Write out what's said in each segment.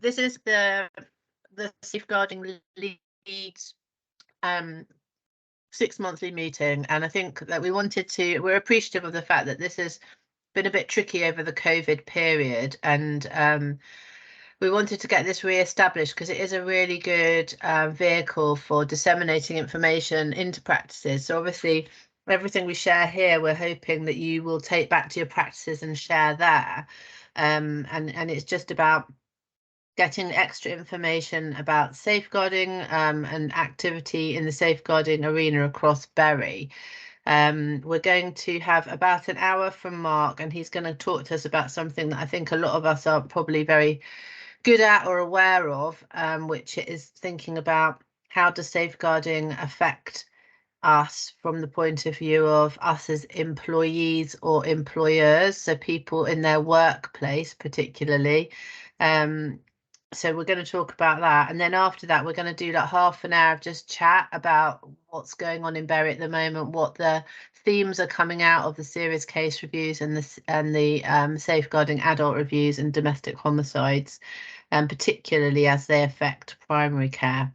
this is the Safeguarding Leeds 6-monthly meeting, and I think that we're appreciative of the fact that this has been a bit tricky over the COVID period, and we wanted to get this re-established because it is a really good vehicle for disseminating information into practices. So obviously everything we share here, we're hoping that you will take back to your practices and share there. And it's just about getting extra information about safeguarding and activity in the safeguarding arena across Bury. We're going to have about an hour from Mark, and he's going to talk to us about something that I think a lot of us aren't probably very good at or aware of, which is thinking about how does safeguarding affect us from the point of view of us as employees or employers, so people in their workplace particularly. So we're going to talk about that, and then after that we're going to do like half an hour of just chat about what's going on in Bury at the moment, what the themes are coming out of the serious case reviews and the safeguarding adult reviews and domestic homicides, and particularly as they affect primary care.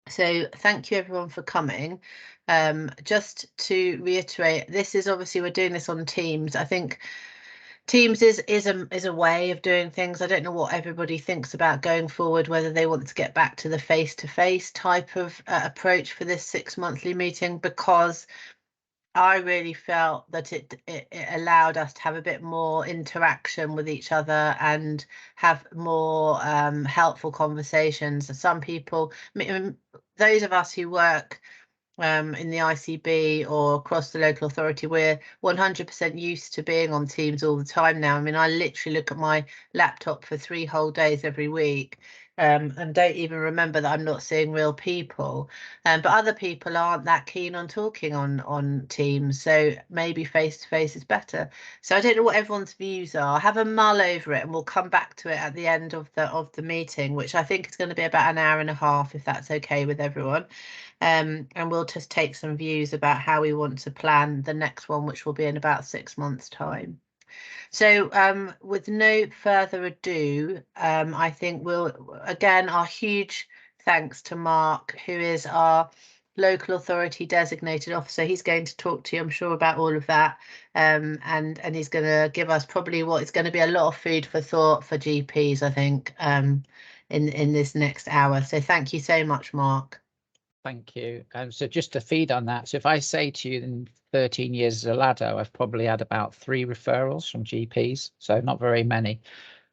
So thank you everyone for coming. Just to reiterate, this is obviously we're doing this on Teams. I think Teams is a way of doing things. I don't know what everybody thinks about going forward, whether they want to get back to the face-to-face type of approach for this 6-monthly meeting, because I really felt that it allowed us to have a bit more interaction with each other and have more helpful conversations. Some people, those of us who work in the ICB or across the local authority, we're 100% used to being on Teams all the time now. I mean, I literally look at my laptop for 3 whole days every week and don't even remember that I'm not seeing real people. But other people aren't that keen on talking on Teams, so maybe face-to-face is better. So I don't know what everyone's views are. Have a mull over it and we'll come back to it at the end of the meeting, which I think is going to be about an hour and a half, if that's okay with everyone. And we'll just take some views about how we want to plan the next one, which will be in about 6 months' time. So with no further ado, I think we'll, again, our huge thanks to Mark, who is our local authority designated officer. He's going to talk to you, I'm sure, about all of that. And he's going to give us probably what is going to be a lot of food for thought for GPs, I think, in this next hour. So thank you so much, Mark. Thank you. So just to feed on that, so if I say to you in 13 years as a LADO, I've probably had about 3 referrals from GPs, so not very many.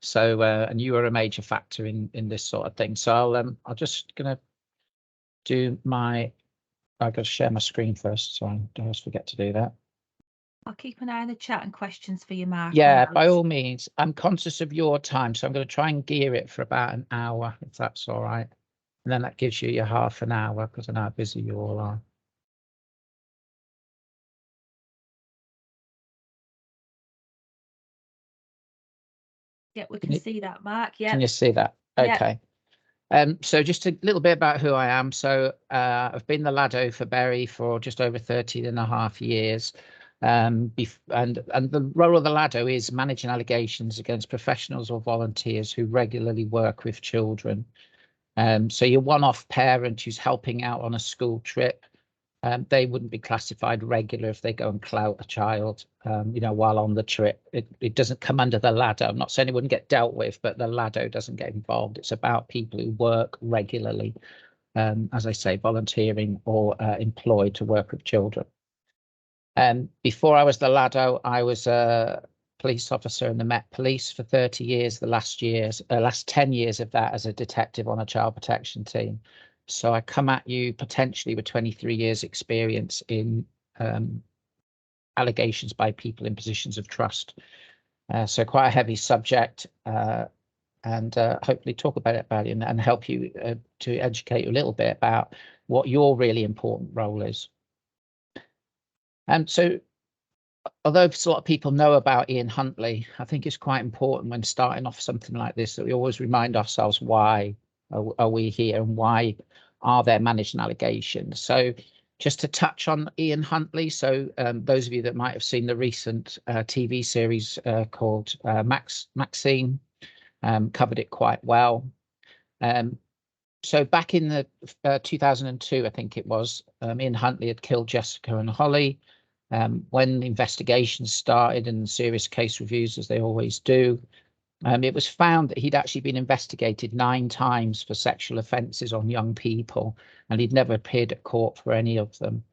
So and you are a major factor in this sort of thing. So I'll just gonna do my, I've got to share my screen first, so I don't always forget to do that. I'll keep an eye on the chat and questions for you, Mark. Yeah, by all means. I'm conscious of your time, so I'm going to try and gear it for about an hour, if that's all right. And then that gives you your half an hour, because I know how busy you all are. Yeah, we can see that, Mark. Yeah. Can you see that? Okay. So just a little bit about who I am. So I've been the LADO for Bury for just over 13.5 years. And the role of the LADO is managing allegations against professionals or volunteers who regularly work with children. So your one-off parent who's helping out on a school trip, they wouldn't be classified regular if they go and clout a child, you know, while on the trip. It doesn't come under the LADO. I'm not saying it wouldn't get dealt with, but the LADO doesn't get involved. It's about people who work regularly, as I say, volunteering or employed to work with children. Before I was the LADO, I was a police officer in the Met Police for 30 years, the last 10 years of that as a detective on a child protection team. So I come at you potentially with 23 years experience in allegations by people in positions of trust. So quite a heavy subject, and hopefully talk about it and help you to educate you a little bit about what your really important role is. So although a lot of people know about Ian Huntley, I think it's quite important when starting off something like this that we always remind ourselves, why are we here and why are there managed allegations? So just to touch on Ian Huntley, so those of you that might have seen the recent TV series called Maxine, covered it quite well. So back in the 2002, I think it was, Ian Huntley had killed Jessica and Holly. When the investigations started and serious case reviews, as they always do, it was found that he'd actually been investigated 9 times for sexual offences on young people, and he'd never appeared at court for any of them.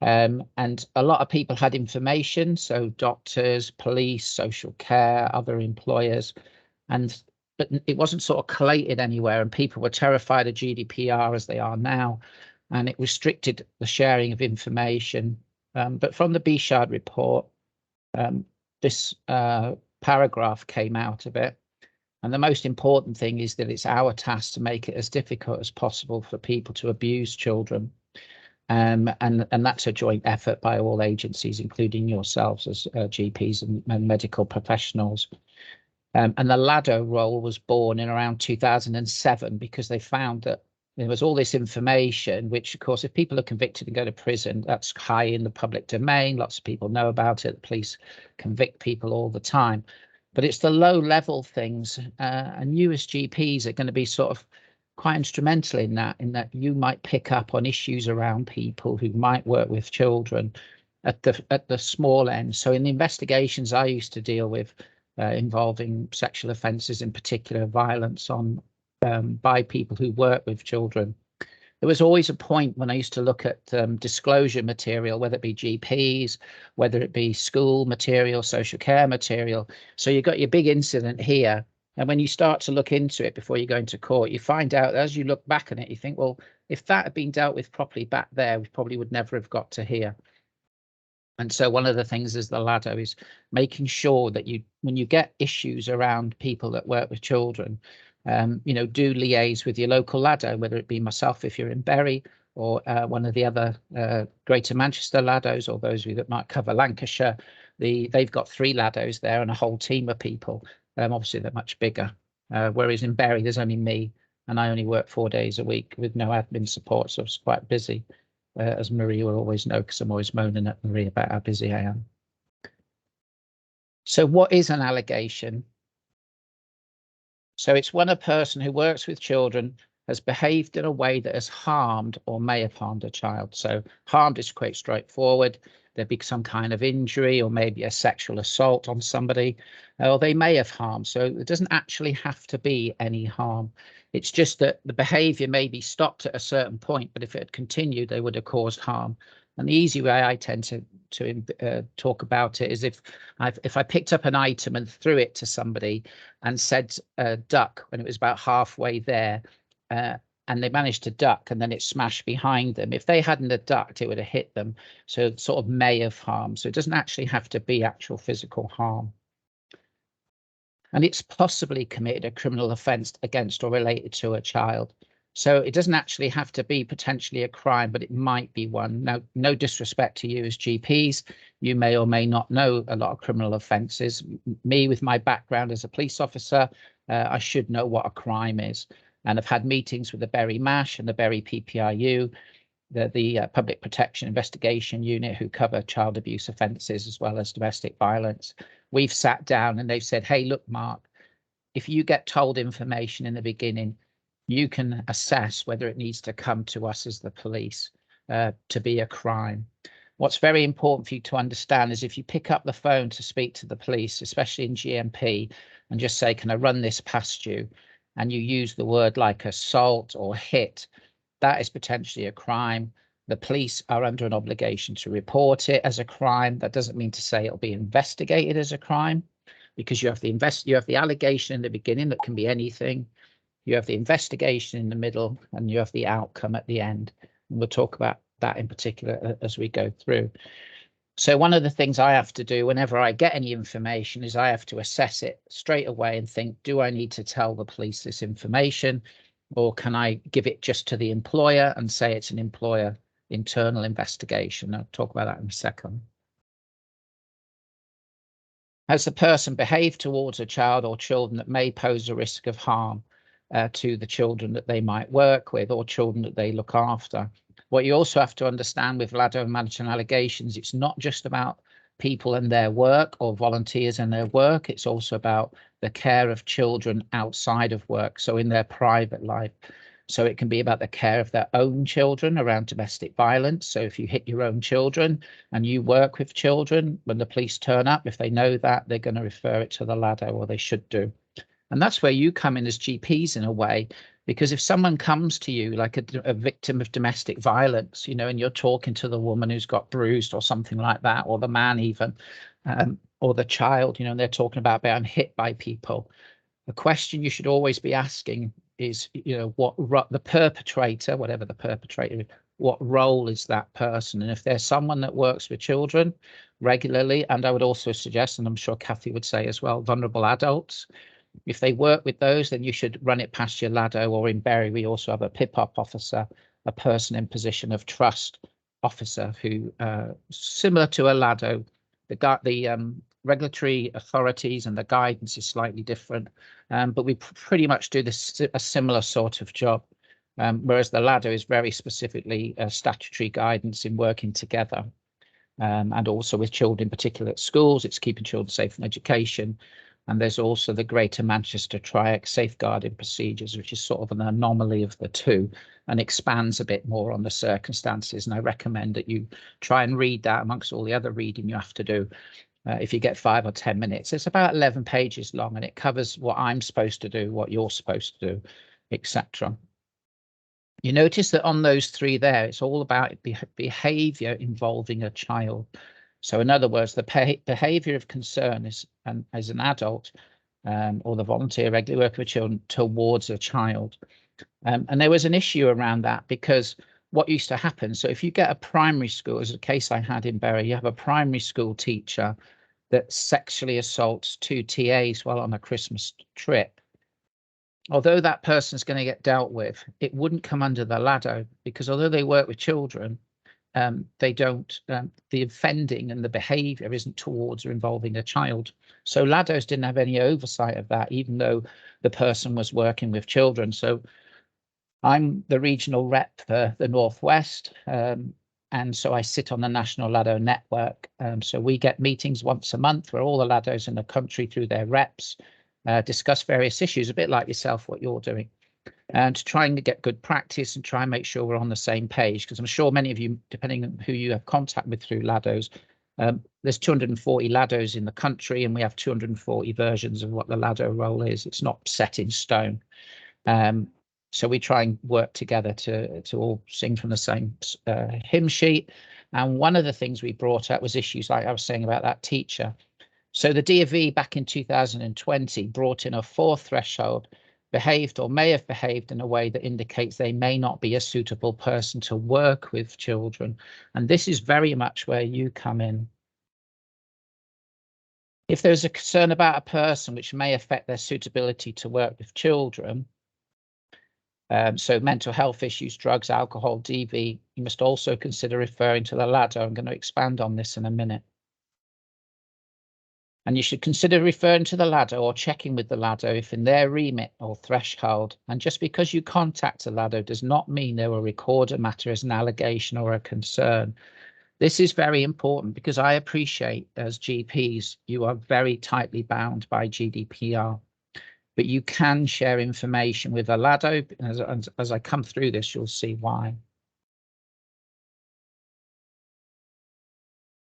And a lot of people had information, so doctors, police, social care, other employers, but it wasn't sort of collated anywhere, and people were terrified of GDPR as they are now, and it restricted the sharing of information. But from the Bechard report, this paragraph came out of it. And the most important thing is that it's our task to make it as difficult as possible for people to abuse children. And that's a joint effort by all agencies, including yourselves as GPs and medical professionals. And the LADO role was born in around 2007 because they found that there was all this information, which, of course, if people are convicted and go to prison, that's high in the public domain. Lots of people know about it. The police convict people all the time. But it's the low-level things, and you as GPs are going to be sort of quite instrumental in that you might pick up on issues around people who might work with children at the small end. So in the investigations I used to deal with, involving sexual offences, in particular violence on by people who work with children, there was always a point when I used to look at disclosure material, whether it be GPs, whether it be school material, social care material. So you've got your big incident here, and when you start to look into it before you go into court, you find out as you look back on it, you think, well, if that had been dealt with properly back there, we probably would never have got to here. And so one of the things as the LADO is making sure that when you get issues around people that work with children, do liaise with your local LADO, whether it be myself if you're in Bury, or one of the other Greater Manchester LADOs, or those of you that might cover Lancashire. They've got 3 LADOs there and a whole team of people. Obviously, they're much bigger. Whereas in Bury, there's only me, and I only work 4 days a week with no admin support, so it's quite busy. As Marie will always know, because I'm always moaning at Marie about how busy I am. So what is an allegation? So it's when a person who works with children has behaved in a way that has harmed or may have harmed a child. So harmed is quite straightforward. There'd be some kind of injury or maybe a sexual assault on somebody, or they may have harmed. So it doesn't actually have to be any harm. It's just that the behaviour may be stopped at a certain point, but if it had continued, they would have caused harm. And the easy way I tend to talk about it is if I picked up an item and threw it to somebody and said duck when it was about halfway there, and they managed to duck and then it smashed behind them. If they hadn't have ducked, it would have hit them. So it sort of may have harmed. So it doesn't actually have to be actual physical harm. And it's possibly committed a criminal offence against or related to a child. So it doesn't actually have to be potentially a crime, but it might be one. Now, no disrespect to you as GPs, you may or may not know a lot of criminal offences. Me, with my background as a police officer, I should know what a crime is. And I've had meetings with the Bury MASH and the Bury PPRU, the Public Protection Investigation Unit, who cover child abuse offences as well as domestic violence. We've sat down and they've said, hey, look, Mark, if you get told information in the beginning, you can assess whether it needs to come to us as the police to be a crime. What's very important for you to understand is if you pick up the phone to speak to the police, especially in GMP, and just say, can I run this past you? And you use the word like assault or hit, that is potentially a crime. The police are under an obligation to report it as a crime. That doesn't mean to say it'll be investigated as a crime, because you have the allegation in the beginning that can be anything. You have the investigation in the middle, and you have the outcome at the end. And we'll talk about that in particular as we go through. So one of the things I have to do whenever I get any information is I have to assess it straight away and think, do I need to tell the police this information, or can I give it just to the employer and say it's an employer internal investigation? I'll talk about that in a second. Has the person behaved towards a child or children that may pose a risk of harm to the children that they might work with or children that they look after? What you also have to understand with LADO management allegations, it's not just about people and their work, or volunteers and their work. It's also about the care of children outside of work, so in their private life. So it can be about the care of their own children around domestic violence. So if you hit your own children and you work with children, when the police turn up, if they know that, they're going to refer it to the LADO, or they should do. And that's where you come in as GPs in a way, because if someone comes to you like a victim of domestic violence, you know, and you're talking to the woman who's got bruised or something like that, or the man even, or the child, you know, and they're talking about being hit by people, the question you should always be asking is, you know, what the perpetrator, whatever the perpetrator is, what role is that person? And if there's someone that works with children regularly, and I would also suggest, and I'm sure Kathy would say as well, vulnerable adults, if they work with those, then you should run it past your LADO, or in Bury, we also have a PIPOP officer, a person in position of trust officer, who, similar to a LADO, the regulatory authorities and the guidance is slightly different, but we pretty much do this a similar sort of job, whereas the LADO is very specifically statutory guidance in working together, and also with children in particular at schools. It's keeping children safe in education. And there's also the Greater Manchester Triac safeguarding procedures, which is sort of an anomaly of the two and expands a bit more on the circumstances. And I recommend that you try and read that amongst all the other reading you have to do. If you get 5 or 10 minutes, it's about 11 pages long, and it covers what I'm supposed to do, what you're supposed to do, etc. You notice that on those 3 there, it's all about behaviour involving a child. So in other words, the behaviour of concern is, as an adult, or the volunteer regularly working with children, towards a child. And there was an issue around that, because what used to happen, so if you get a primary school, as a case I had in Bury, you have a primary school teacher that sexually assaults 2 TAs while on a Christmas trip. Although that person's going to get dealt with, it wouldn't come under the LADO, because although they work with children, they don't, the offending and the behaviour isn't towards or involving a child. So LADOs didn't have any oversight of that, even though the person was working with children. So I'm the regional rep for the Northwest, and so I sit on the National LADO Network. So we get meetings once a month where all the LADOs in the country, through their reps, discuss various issues, a bit like yourself, what you're doing, and to try and get good practice and try and make sure we're on the same page, because I'm sure many of you, depending on who you have contact with through LADOs, there's 240 LADOs in the country, and we have 240 versions of what the LADO role is. It's not set in stone. So we try and work together to all sing from the same hymn sheet. And one of the things we brought up was issues like I was saying about that teacher. So the DfE back in 2020 brought in a 4th threshold: behaved or may have behaved in a way that indicates they may not be a suitable person to work with children. And this is very much where you come in. If there's a concern about a person which may affect their suitability to work with children, so mental health issues, drugs, alcohol, DV, you must also consider referring to the LADO. I'm going to expand on this in a minute. And you should consider referring to the LADO or checking with the LADO if in their remit or threshold. And just because you contact the LADO does not mean they will record a matter as an allegation or a concern. This is very important, because I appreciate, as GPs, you are very tightly bound by GDPR, but you can share information with a LADO. As I come through this, you'll see why.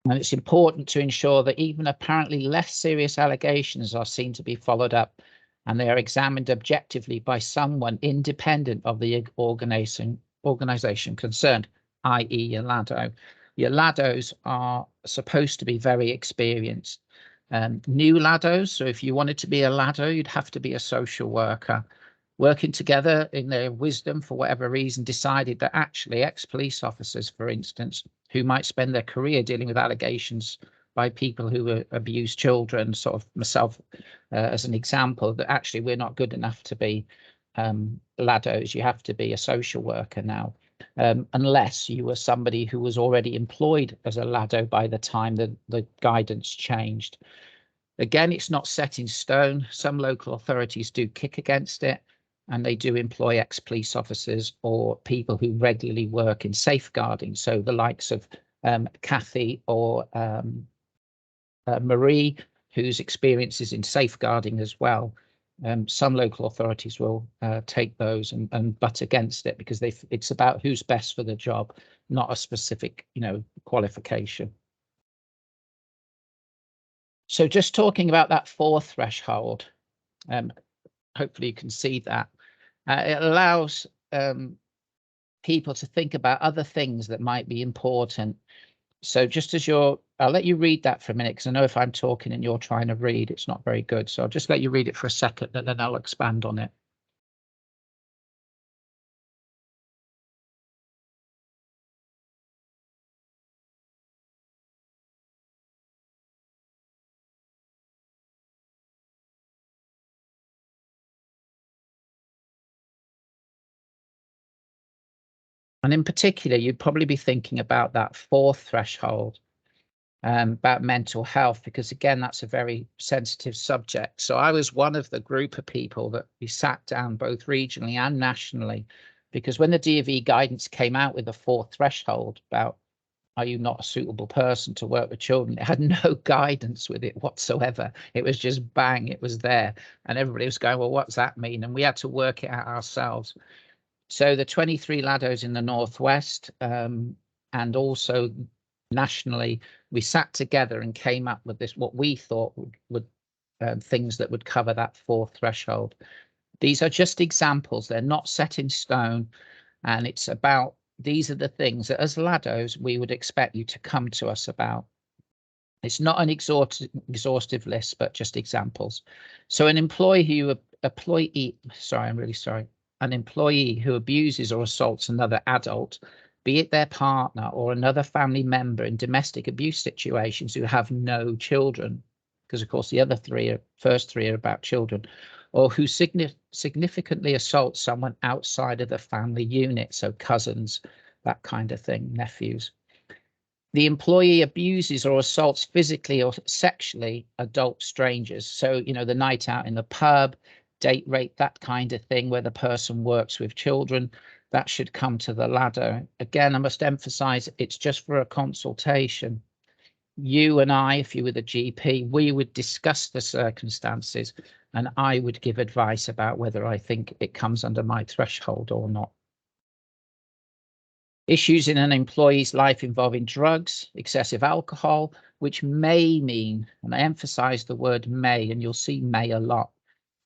And it's important to ensure that even apparently less serious allegations are seen to be followed up, and they are examined objectively by someone independent of the organisation concerned, i.e. your LADO. Your LADOs are supposed to be very experienced. New LADOs, so if you wanted to be a LADO, you'd have to be a social worker. Working together in their wisdom, for whatever reason, decided that actually ex-police officers, for instance, who might spend their career dealing with allegations by people who abuse children, sort of myself as an example, that actually we're not good enough to be LADOs. You have to be a social worker now, unless you were somebody who was already employed as a LADO by the time the guidance changed. Again, it's not set in stone. Some local authorities do kick against it, and they do employ ex-police officers or people who regularly work in safeguarding. So the likes of Kathy or Marie, whose experience is in safeguarding as well. Some local authorities will take those and butt against it because it's about who's best for the job, not a specific, qualification. So just talking about that 4 threshold, hopefully you can see that. It allows people to think about other things that might be important. So just as I'll let you read that for a minute, because I know if I'm talking and you're trying to read, it's not very good. So I'll just let you read it for a second and then I'll expand on it. And in particular, you'd probably be thinking about that 4th threshold, about mental health, because again, that's a very sensitive subject. So I was one of the group of people that we sat down both regionally and nationally, because when the DfE guidance came out with the 4th threshold about are you not a suitable person to work with children, it had no guidance with it whatsoever. It was just bang, it was there. And everybody was going, well, what's that mean? And we had to work it out ourselves. So the 23 LADOs in the Northwest, and also nationally, we sat together and came up with this, what we thought would things that would cover that 4th threshold. These are just examples. They're not set in stone. And it's about, these are the things that as LADOs, we would expect you to come to us about. It's not an exhaustive list, but just examples. So an an employee who abuses or assaults another adult, be it their partner or another family member in domestic abuse situations who have no children, because of course the other first three are about children, or who significantly assaults someone outside of the family unit, so cousins, that kind of thing, nephews. The employee abuses or assaults physically or sexually adult strangers. So, the night out in the pub, date rape, that kind of thing, where the person works with children, that should come to the LADO. Again, I must emphasize it's just for a consultation. You and I, if you were the GP, we would discuss the circumstances and I would give advice about whether I think it comes under my threshold or not. Issues in an employee's life involving drugs, excessive alcohol, which may mean, and I emphasize the word may, and you'll see may a lot,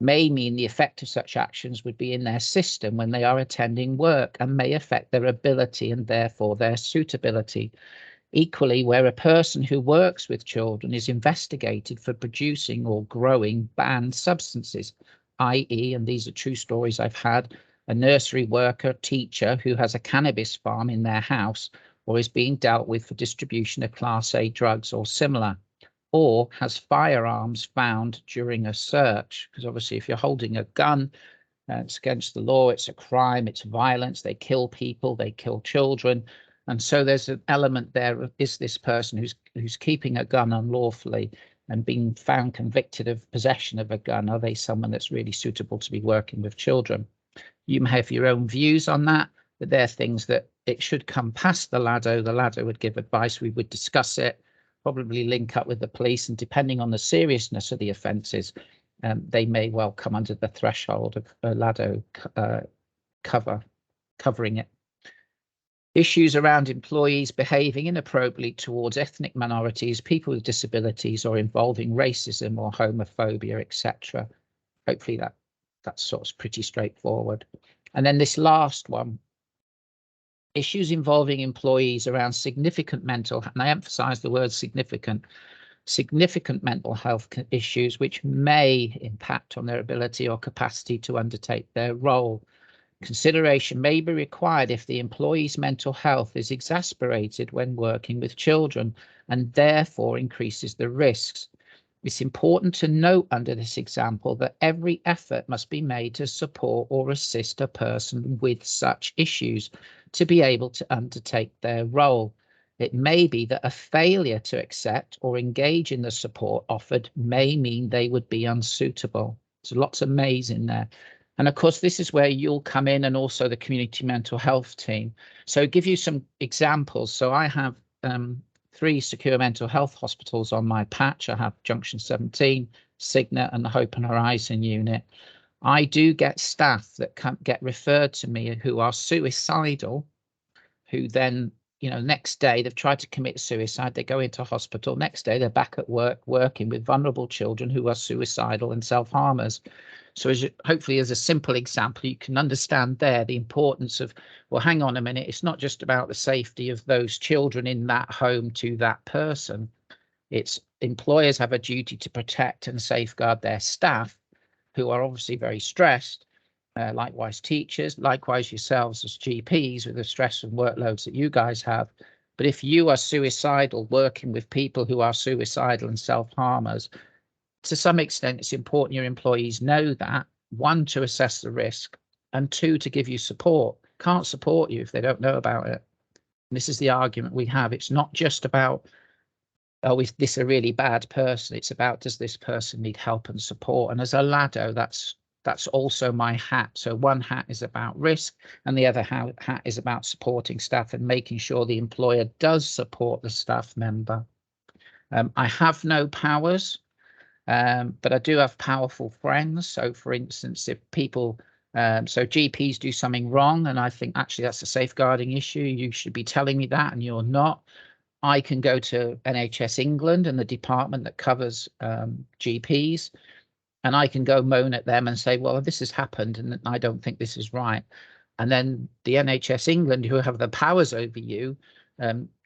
may mean the effect of such actions would be in their system when they are attending work and may affect their ability and therefore their suitability. Equally, where a person who works with children is investigated for producing or growing banned substances, i.e., and these are true stories I've had, a nursery worker, teacher who has a cannabis farm in their house or is being dealt with for distribution of Class A drugs or similar, or has firearms found during a search, because obviously if you're holding a gun, it's against the law, it's a crime, it's violence, they kill people, they kill children. And so there's an element there of, is this person who's keeping a gun unlawfully and being found convicted of possession of a gun, are they someone that's really suitable to be working with children? You may have your own views on that, but they're things that it should come past the LADO. The LADO would give advice, we would discuss it, probably link up with the police, and depending on the seriousness of the offences, they may well come under the threshold of a LADO covering it. Issues around employees behaving inappropriately towards ethnic minorities, people with disabilities, or involving racism or homophobia, etc. Hopefully that's sort of pretty straightforward. And then this last one, issues involving employees around significant mental, and I emphasize the word significant mental health issues, which may impact on their ability or capacity to undertake their role. Consideration may be required if the employee's mental health is exacerbated when working with children and therefore increases the risks. It's important to note under this example that every effort must be made to support or assist a person with such issues to be able to undertake their role. It may be that a failure to accept or engage in the support offered may mean they would be unsuitable. So lots of mays in there. And of course, this is where you'll come in, and also the community mental health team. So give you some examples. So I have 3 secure mental health hospitals on my patch. I have Junction 17, Signet and the Hope and Horizon unit. I do get staff that get referred to me who are suicidal, who then, you know, next day they've tried to commit suicide, they go into hospital, next day they're back at work working with vulnerable children who are suicidal and self-harmers. So hopefully as a simple example, you can understand there the importance of, well, hang on a minute, it's not just about the safety of those children in that home to that person. It's employers have a duty to protect and safeguard their staff, who are obviously very stressed, likewise teachers, likewise yourselves as GPs with the stress and workloads that you guys have. But if you are suicidal, working with people who are suicidal and self-harmers, to some extent, it's important your employees know that, 1, to assess the risk, and 2, to give you support. Can't support you if they don't know about it. And this is the argument we have. It's not just about, oh, is this a really bad person? It's about, does this person need help and support? And as a LADO, that's also my hat. So one hat is about risk and the other hat is about supporting staff and making sure the employer does support the staff member. I have no powers, but I do have powerful friends. So for instance, if people, so GPs do something wrong and I think actually that's a safeguarding issue, you should be telling me that and you're not, I can go to NHS England and the department that covers GPs, and I can go moan at them and say, well, this has happened and I don't think this is right. And then the NHS England, who have the powers over you,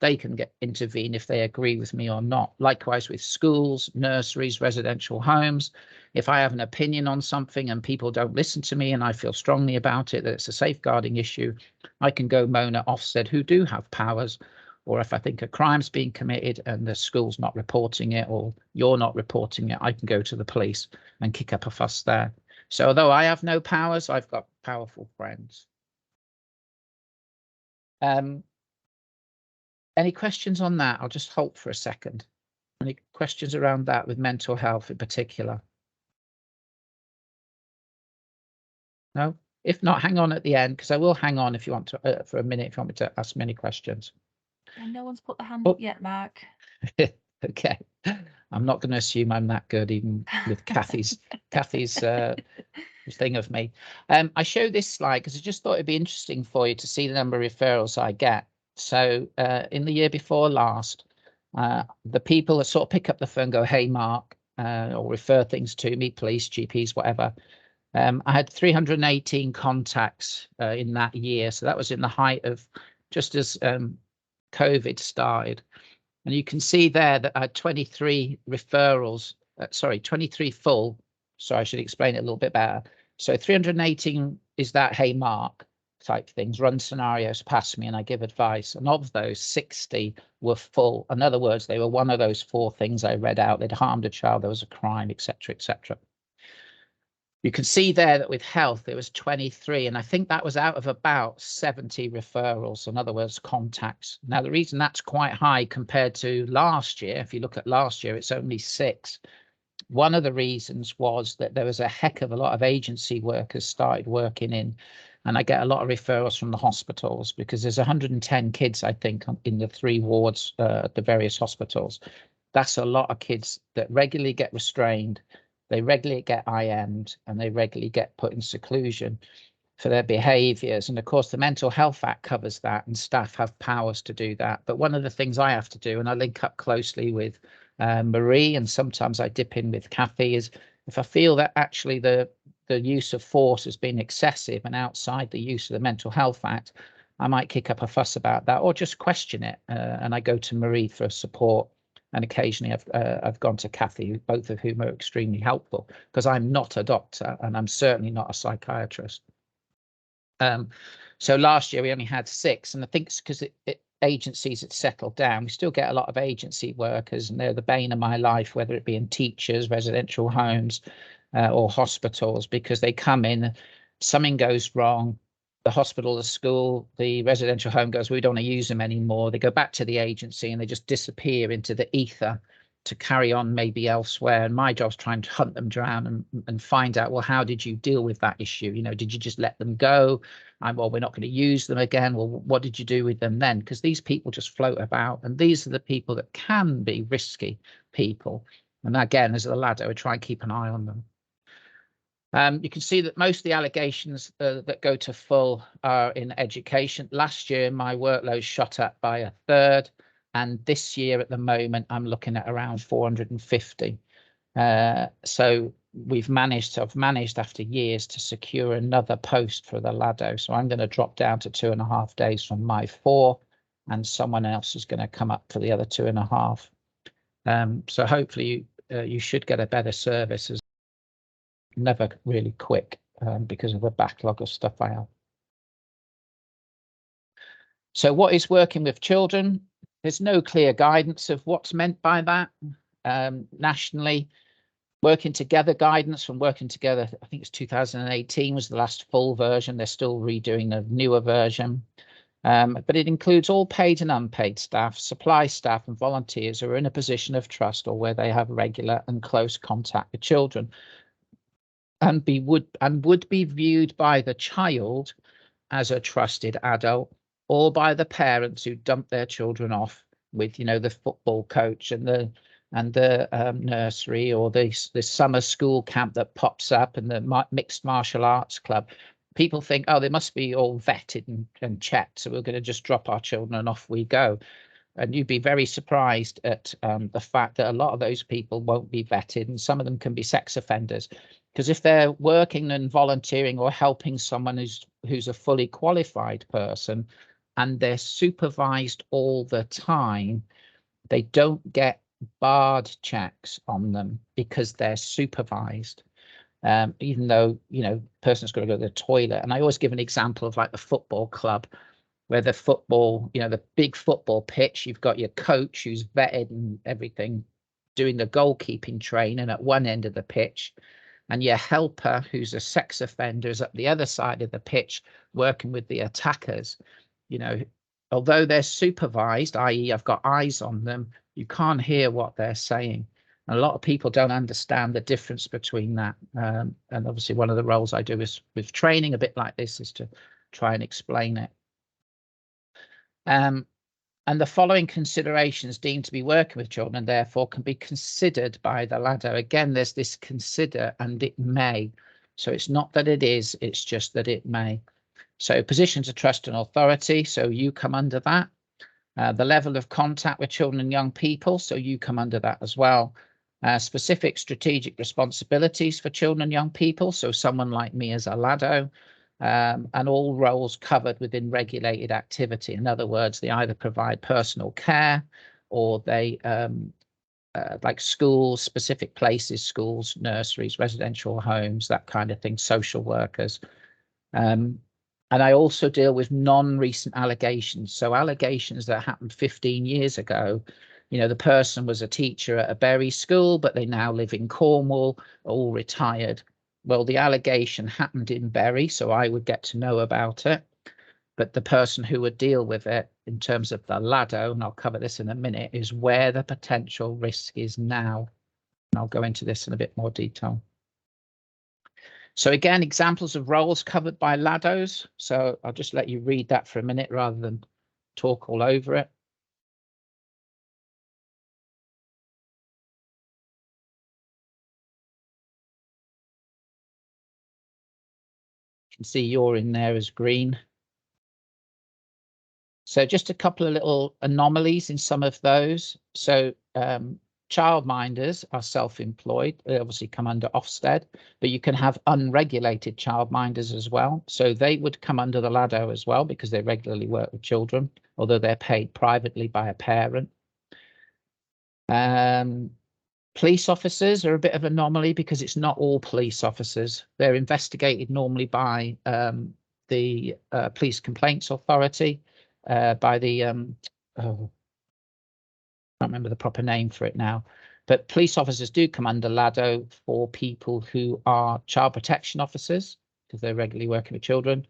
they can intervene if they agree with me or not. Likewise with schools, nurseries, residential homes. If I have an opinion on something and people don't listen to me and I feel strongly about it, that it's a safeguarding issue, I can go moan at Ofsted, who do have powers. Or if I think a crime's being committed and the school's not reporting it or you're not reporting it, I can go to the police and kick up a fuss there. So although I have no powers, I've got powerful friends. Any questions on that? I'll just halt for a second. Any questions around that with mental health in particular? No? If not, hang on at the end, because I will hang on if you want to for a minute, if you want me to ask me any questions. And no one's put the hand up yet, Mark. Okay, I'm not going to assume I'm that good, even with Kathy's thing of me. I show this slide because I just thought it'd be interesting for you to see the number of referrals I get. So in the year before last, the people that sort of pick up the phone, go, hey, Mark, or refer things to me, police, GPs, whatever. I had 318 contacts in that year. So that was in the height of just as COVID started. And you can see there that I had 23 referrals, 23 full. So I should explain it a little bit better. So 318 is that, hey, Mark type things, run scenarios past me and I give advice. And of those, 60 were full. In other words, they were one of those 4 things I read out. They'd harmed a child, there was a crime, etc., etc. You can see there that with health, there was 23, and I think that was out of about 70 referrals, in other words, contacts. Now, the reason that's quite high compared to last year, if you look at last year, it's only 6. One of the reasons was that there was a heck of a lot of agency workers started working in, and I get a lot of referrals from the hospitals because there's 110 kids, I think, in the 3 wards at the various hospitals. That's a lot of kids that regularly get restrained. They regularly get IM'd and they regularly get put in seclusion for their behaviours. And of course, the Mental Health Act covers that and staff have powers to do that. But one of the things I have to do, and I link up closely with Marie, and sometimes I dip in with Kathy, is if I feel that actually the use of force has been excessive and outside the use of the Mental Health Act, I might kick up a fuss about that or just question it. And I go to Marie for support. And occasionally I've gone to Kathy, both of whom are extremely helpful, because I'm not a doctor and I'm certainly not a psychiatrist. So last year we only had 6, and I think it's because agencies had settled down. We still get a lot of agency workers, and they're the bane of my life, whether it be in teachers, residential homes, or hospitals, because they come in, something goes wrong. The hospital, the school, the residential home goes, we don't want to use them anymore. They go back to the agency and they just disappear into the ether. to carry on maybe elsewhere. And my job's trying to hunt them down and find out, well, how did you deal with that issue? You know, did you just let them go? Well, we're not going to use them again. Well, what did you do with them then? Because these people just float about, and these are the people that can be risky people. And again, as a Lado, I try and keep an eye on them. You can see that most of the allegations that go to full are in education. Last year, my workload shot up by 1/3. And this year, at the moment, I'm looking at around 450. So I've managed after years to secure another post for the Lado. So I'm going to drop down to 2.5 days from my 4, and someone else is going to come up for the other 2.5. So hopefully you should get a better service. As never really quick because of the backlog of stuff I have. So what is working with children? There's no clear guidance of what's meant by that. Nationally, working together guidance from Working Together, I think it's 2018 was the last full version. They're still redoing a newer version. But it includes all paid and unpaid staff, supply staff and volunteers who are in a position of trust or where they have regular and close contact with children, and would be viewed by the child as a trusted adult, or by the parents who dump their children off with, you know, the football coach and the nursery, or the summer school camp that pops up, and the mixed martial arts club. People think, oh, they must be all vetted and checked, so we're going to just drop our children and off we go. And you'd be very surprised at the fact that a lot of those people won't be vetted, and some of them can be sex offenders. Because if they're working and volunteering or helping someone who's a fully qualified person, and they're supervised all the time, they don't get barred checks on them because they're supervised. Even though, you know, the person's got to go to the toilet. And I always give an example of like the football club, where the football, you know, the big football pitch, you've got your coach who's vetted and everything, doing the goalkeeping training at one end of the pitch, and your helper who's a sex offender is at the other side of the pitch working with the attackers. You know, although they're supervised, i.e. I've got eyes on them, you can't hear what they're saying. And a lot of people don't understand the difference between that. And obviously one of the roles I do is with training a bit like this is to try and explain it. And the following considerations deemed to be working with children and therefore can be considered by the Lado. Again, there's this consider and it may. So it's not that it is, it's just that it may. So positions of trust and authority, so you come under that. The level of contact with children and young people, so you come under that as well. Specific strategic responsibilities for children and young people, so someone like me as a Lado, and all roles covered within regulated activity. In other words, they either provide personal care, or they like schools, specific places, schools, nurseries, residential homes, that kind of thing, social workers. And I also deal with non-recent allegations. So allegations that happened 15 years ago, you know, the person was a teacher at a Bury school, but they now live in Cornwall, all retired. Well, the allegation happened in Bury, so I would get to know about it. But the person who would deal with it in terms of the Lado, and I'll cover this in a minute, is where the potential risk is now. And I'll go into this in a bit more detail. So again, examples of roles covered by Lados. So I'll just let you read that for a minute rather than talk all over it. You can see you're in there as green. So just a couple of little anomalies in some of those. So childminders are self-employed. They obviously come under Ofsted, but you can have unregulated childminders as well. So they would come under the Lado as well because they regularly work with children, although they're paid privately by a parent. Police officers are a bit of an anomaly because it's not all police officers. They're investigated normally by the Police Complaints Authority, by the I can't remember the proper name for it now, but police officers do come under Lado for people who are child protection officers because they're regularly working with children.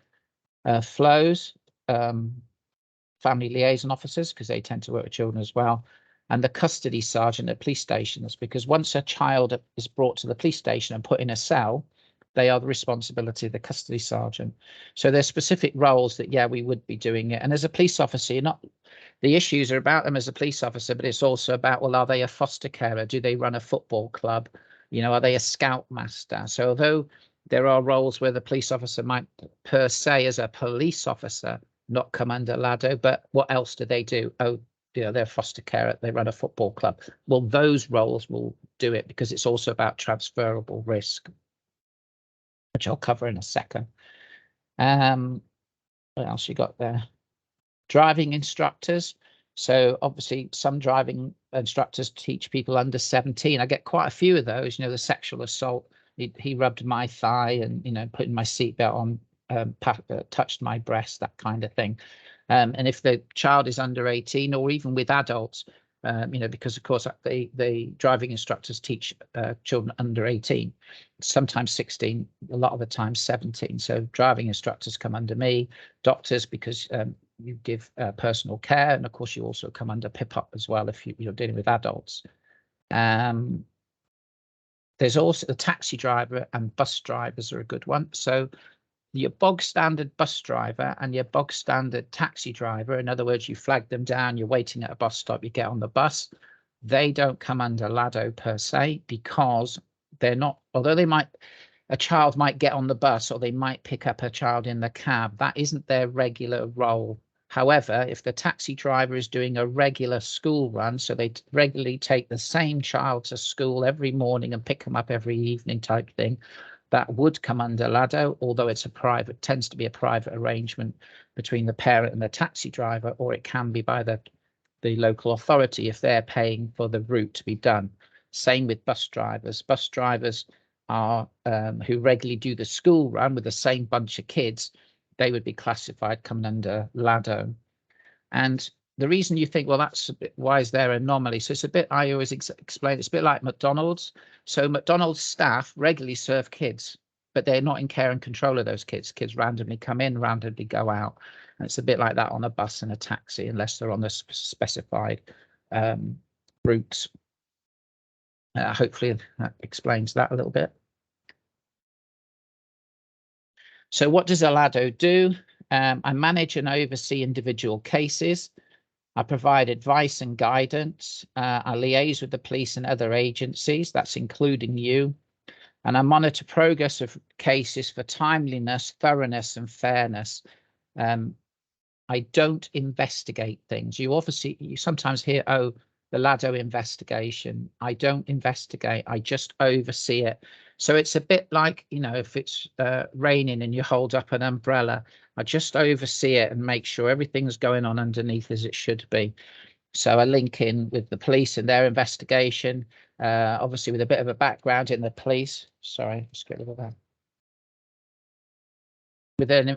FLOs, family liaison officers, because they tend to work with children as well. and the custody sergeant at police stations, because once a child is brought to the police station and put in a cell, they are the responsibility of the custody sergeant. So there's specific roles that, yeah, we would be doing it. And as a police officer, you're not, the issues are about them as a police officer, but it's also about, well, are they a foster carer? Do they run a football club? You know, are they a scoutmaster? So although there are roles where the police officer might per se as a police officer not come under LADO, but what else do they do? Oh, you know, they're a foster carer, they run a football club. Well, those roles will do it because it's also about transferable risk, which I'll cover in a second. What else you got there? Driving instructors. So obviously some driving instructors teach people under 17. I get quite a few of those, you know, the sexual assault. He rubbed my thigh and, you know, putting my seatbelt on, touched my breast, that kind of thing. And if the child is under 18 or even with adults, you know, because of course the driving instructors teach children under 18, sometimes 16, a lot of the time 17. So driving instructors come under me, doctors because you give personal care, and of course you also come under PIPOP as well if you're dealing with adults. There's also the taxi driver, and bus drivers are a good one. So your bog standard bus driver and your bog standard taxi driver, in other words, you flag them down, you're waiting at a bus stop, you get on the bus, they don't come under LADO per se, because they're not, although they might, a child might get on the bus or they might pick up a child in the cab, that isn't their regular role. However, if the taxi driver is doing a regular school run, so they regularly take the same child to school every morning and pick them up every evening type thing, that would come under LADO, although it's a private, tends to be a private arrangement between the parent and the taxi driver, or it can be by the local authority if they're paying for the route to be done. Same with bus drivers. Bus drivers are who regularly do the school run with the same bunch of kids, they would be classified coming under LADO. And the reason you think, well, that's a bit, why is there an anomaly? So it's a bit, I always explain, it's a bit like McDonald's. So McDonald's staff regularly serve kids, but they're not in care and control of those kids. Kids randomly come in, randomly go out. And it's a bit like that on a bus and a taxi, unless they're on the specified routes. Hopefully that explains that a little bit. So what does a LADO do? I manage and oversee individual cases. I provide advice and guidance. I liaise with the police and other agencies, that's including you. And I monitor progress of cases for timeliness, thoroughness and fairness. I don't investigate things. You sometimes hear, oh, the LADO investigation. I don't investigate, I just oversee it. So it's a bit like, you know, if it's raining and you hold up an umbrella, I just oversee it and make sure everything's going on underneath as it should be. So I link in with the police and their investigation, obviously with a bit of a background in the police. Sorry, just get rid of that.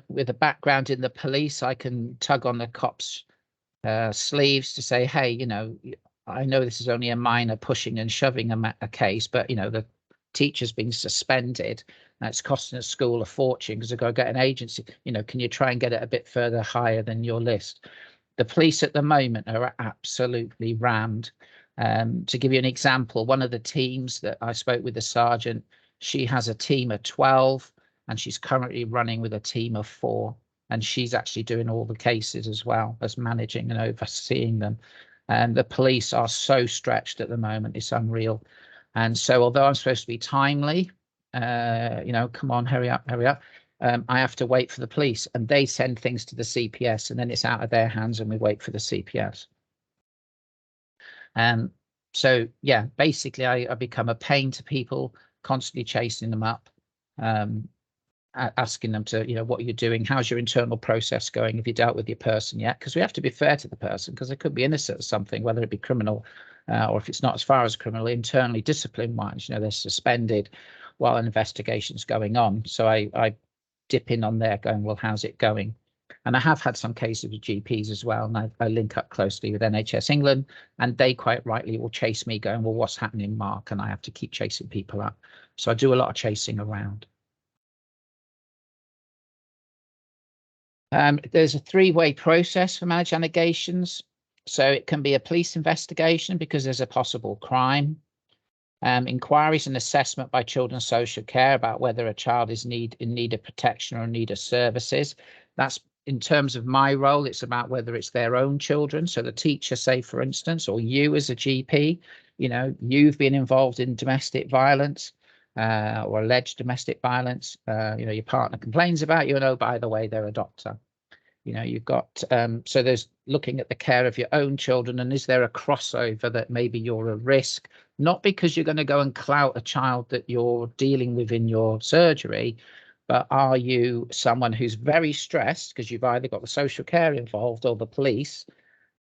With a background in the police, I can tug on the cops' sleeves to say, hey, you know, I know this is only a minor pushing and shoving a case, but, you know, the teacher's been suspended. That's costing a school a fortune because they've got to get an agency. You know, can you try and get it a bit further higher than your list? The police at the moment are absolutely rammed. To give you an example, one of the teams that I spoke with, the sergeant, she has a team of 12 and she's currently running with a team of 4. And she's actually doing all the cases as well as managing and overseeing them. And the police are so stretched at the moment, it's unreal. And so although I'm supposed to be timely, you know, come on, hurry up, I have to wait for the police, and they send things to the CPS and then it's out of their hands and we wait for the CPS. So, yeah, basically I become a pain to people, constantly chasing them up, asking them to, you know, what are you doing? How's your internal process going? Have you dealt with your person yet? Because we have to be fair to the person, because they could be innocent of something, whether it be criminal or if it's not as far as criminal, internally discipline-wise, you know, they're suspended while an investigation's going on. So I dip in on there going, well, how's it going? And I have had some cases with GPs as well, and I link up closely with NHS England, and they quite rightly will chase me going, well, what's happening, Mark? And I have to keep chasing people up. So I do a lot of chasing around. There's a 3-way process for managed allegations. So it can be a police investigation because there's a possible crime. Inquiries and assessment by children's social care about whether a child is in need of protection or in need of services. That's in terms of my role, it's about whether it's their own children. So the teacher, say, for instance, or you as a GP, you know, you've been involved in domestic violence or alleged domestic violence. You know, your partner complains about you and, oh, by the way, they're a doctor. You know, you've got, so there's looking at the care of your own children, and is there a crossover that maybe you're a risk, not because you're going to go and clout a child that you're dealing with in your surgery, but are you someone who's very stressed because you've either got the social care involved or the police,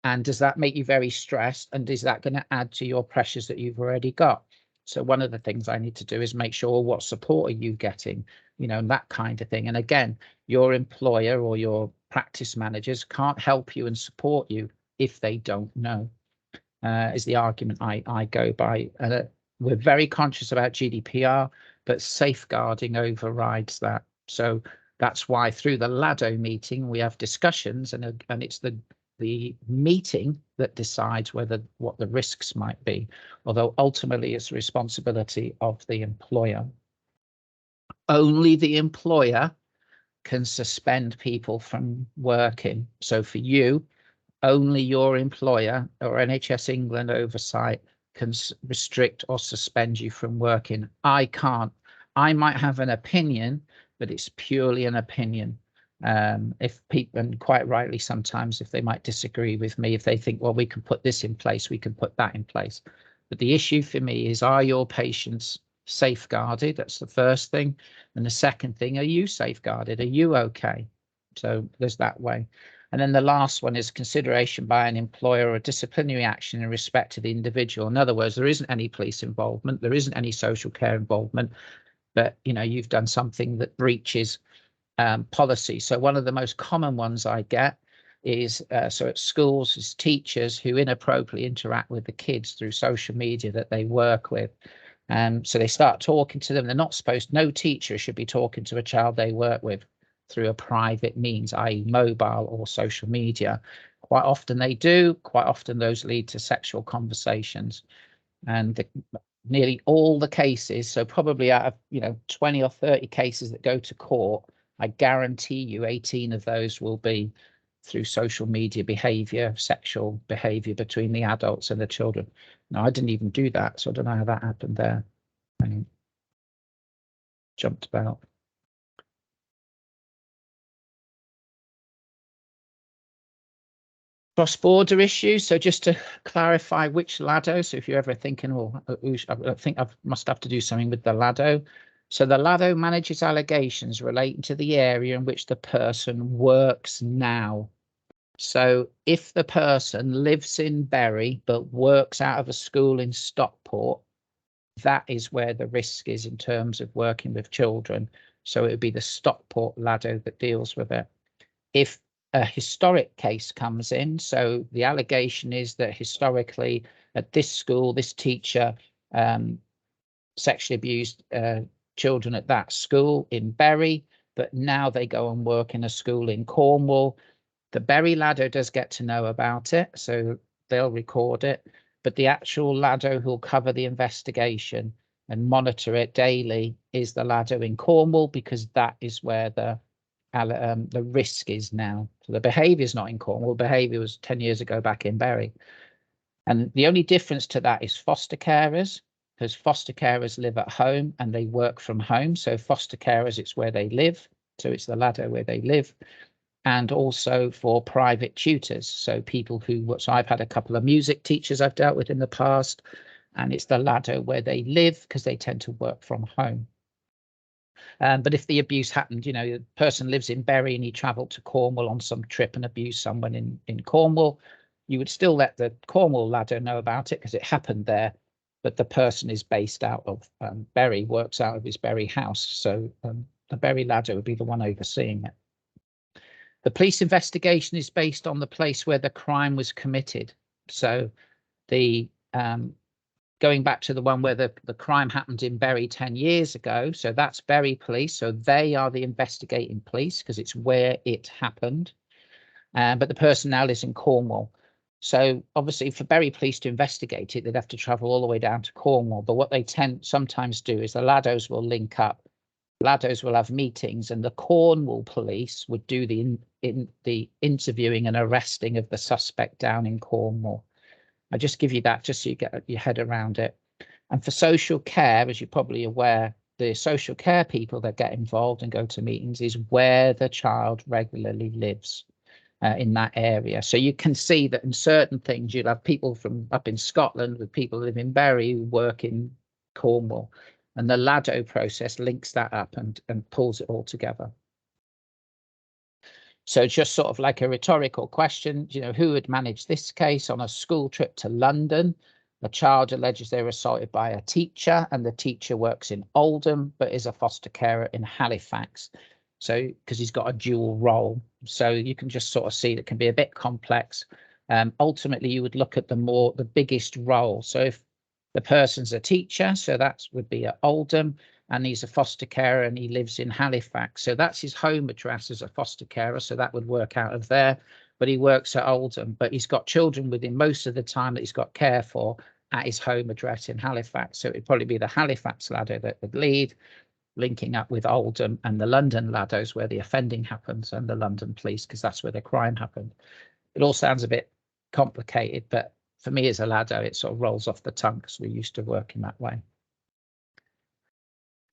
and does that make you very stressed, and is that going to add to your pressures that you've already got? So one of the things I need to do is make sure what support are you getting, you know, and that kind of thing. And again, your employer or your practice managers can't help you and support you if they don't know, is the argument I go by. We're very conscious about GDPR, but safeguarding overrides that. So that's why through the LADO meeting, we have discussions, and it's the meeting that decides what the risks might be, although ultimately it's the responsibility of the employer. Only the employer can suspend people from working. So for you, only your employer or NHS England oversight can restrict or suspend you from working. I can't. I might have an opinion, but it's purely an opinion. If people, and quite rightly sometimes, if they might disagree with me, if they think, well, we can put this in place, we can put that in place. But the issue for me is, are your patients safeguarded? That's the first thing. And the second thing, are you safeguarded? Are you okay? So there's that way. And then the last one is consideration by an employer or a disciplinary action in respect to the individual. In other words, there isn't any police involvement, there isn't any social care involvement, but you know, you've done something that breaches policy. So one of the most common ones I get is so at schools is teachers who inappropriately interact with the kids through social media that they work with. So they start talking to them. They're not supposed, no teacher should be talking to a child they work with through a private means, i.e. mobile or social media. Quite often they do, quite often those lead to sexual conversations. And nearly all the cases, so probably out of, you know, 20 or 30 cases that go to court, I guarantee you 18 of those will be through social media behavior, sexual behavior between the adults and the children. Now, I didn't even do that, so I don't know how that happened there. I jumped about. Cross-border issues. So just to clarify which LADO, so if you're ever thinking, well, I think I must have to do something with the LADO. So the LADO manages allegations relating to the area in which the person works now. So if the person lives in Bury but works out of a school in Stockport, that is where the risk is in terms of working with children. So it would be the Stockport LADO that deals with it. If a historic case comes in, so the allegation is that historically at this school, this teacher sexually abused children at that school in Bury, but now they go and work in a school in Cornwall. The Bury LADO does get to know about it, so they'll record it, but the actual LADO who'll cover the investigation and monitor it daily is the LADO in Cornwall, because that is where the risk is now. So the behaviour is not in Cornwall. Behaviour was 10 years ago back in Bury. And the only difference to that is foster carers, because foster carers live at home and they work from home. So foster carers, it's where they live. So it's the LADO where they live. And also for private tutors. So people who, so I've had a couple of music teachers I've dealt with in the past, and it's the LADO where they live because they tend to work from home. But if the abuse happened, you know, the person lives in Bury and he travelled to Cornwall on some trip and abused someone in Cornwall, you would still let the Cornwall LADO know about it because it happened there. But the person is based out of Bury, works out of his Bury house. So the Bury LADO would be the one overseeing it. The police investigation is based on the place where the crime was committed. So the going back to the one where the crime happened in Bury 10 years ago. So that's Bury Police. So they are the investigating police because it's where it happened. But the person now lives in Cornwall. So obviously for Bury Police to investigate it, they'd have to travel all the way down to Cornwall. But what they sometimes do is the Laddos will link up. Laddos will have meetings, and the Cornwall police would do the interviewing and arresting of the suspect down in Cornwall. I just give you that just so you get your head around it. And for social care, as you're probably aware, the social care people that get involved and go to meetings is where the child regularly lives in that area. So you can see that in certain things, you'll have people from up in Scotland with people who live in Bury who work in Cornwall. And the Laddo process links that up and pulls it all together. So just sort of like a rhetorical question, you know, who would manage this case? On a school trip to London, a child alleges they were assaulted by a teacher, and the teacher works in Oldham, but is a foster carer in Halifax. So because he's got a dual role. So you can just sort of see it can be a bit complex. Ultimately, you would look at the biggest role. So if the person's a teacher, so that would be at Oldham, and he's a foster carer and he lives in Halifax. So that's his home address as a foster carer. So that would work out of there, but he works at Oldham, but he's got children with him most of the time that he's got care for at his home address in Halifax. So it'd probably be the Halifax Laddo that would lead, linking up with Oldham, and the London Laddos where the offending happens, and the London police, because that's where the crime happened. It all sounds a bit complicated, but for me as a Laddo, it sort of rolls off the tongue because we're used to working that way.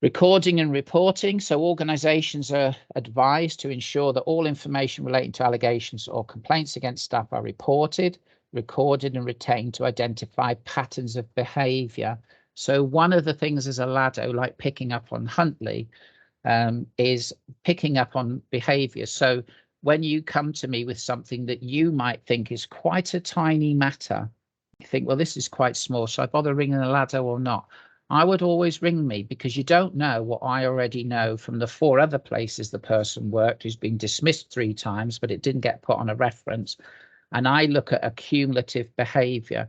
Recording and reporting. So organisations are advised to ensure that all information relating to allegations or complaints against staff are reported, recorded and retained to identify patterns of behaviour. So one of the things as a Laddo, like picking up on Huntley, is picking up on behaviour. So when you come to me with something that you might think is quite a tiny matter, you think, well, this is quite small, should I bother ringing a Laddo or not? I would always ring me, because you don't know what I already know from the 4 other places the person worked who's been dismissed 3 times, but it didn't get put on a reference. And I look at accumulative behaviour,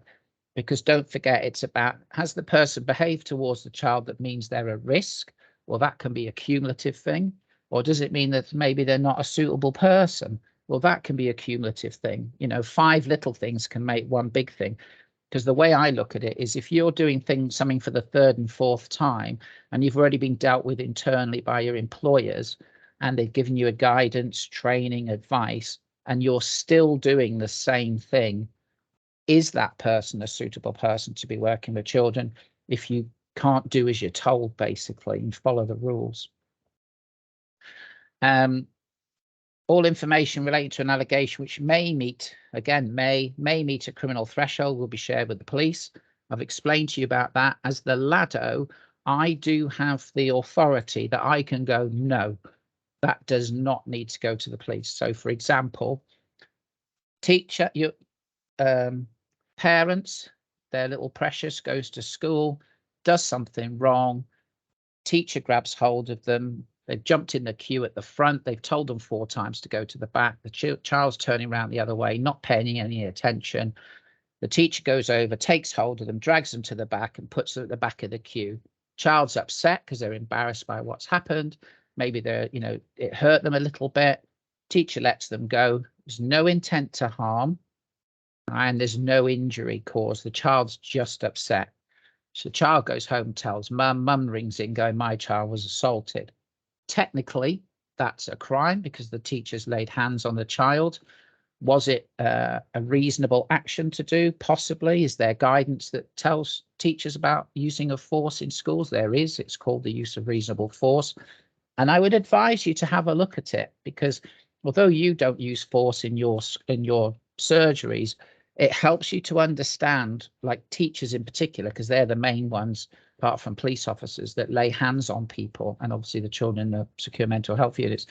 because don't forget, it's about, has the person behaved towards the child that means they're a risk? Well, that can be a cumulative thing. Or does it mean that maybe they're not a suitable person? Well, that can be a cumulative thing. You know, 5 little things can make one big thing. Because the way I look at it is, if you're doing something for the 3rd and 4th time, and you've already been dealt with internally by your employers, and they've given you a guidance, training, advice, and you're still doing the same thing, is that person a suitable person to be working with children if you can't do as you're told, basically, and follow the rules? All information related to an allegation which may meet, again, may meet a criminal threshold will be shared with the police. I've explained to you about that. As the Laddo, I do have the authority that I can go, no, that does not need to go to the police. So, for example, teacher, your parents, their little precious goes to school, does something wrong, teacher grabs hold of them, they've jumped in the queue at the front, they've told them 4 times to go to the back, the child's turning around the other way, not paying any attention. The teacher goes over, takes hold of them, drags them to the back and puts them at the back of the queue. Child's upset because they're embarrassed by what's happened. Maybe they're, you know, it hurt them a little bit. Teacher lets them go. There's no intent to harm, and there's no injury caused. The child's just upset. So the child goes home, tells mum, mum rings in going, my child was assaulted. Technically, that's a crime because the teacher's laid hands on the child. Was it a reasonable action to do? Possibly. Is there guidance that tells teachers about using of force in schools? There is. It's called the use of reasonable force. And I would advise you to have a look at it, because although you don't use force in your surgeries, it helps you to understand, like teachers in particular, because they're the main ones, apart from police officers, that lay hands on people, and obviously the children in the secure mental health units.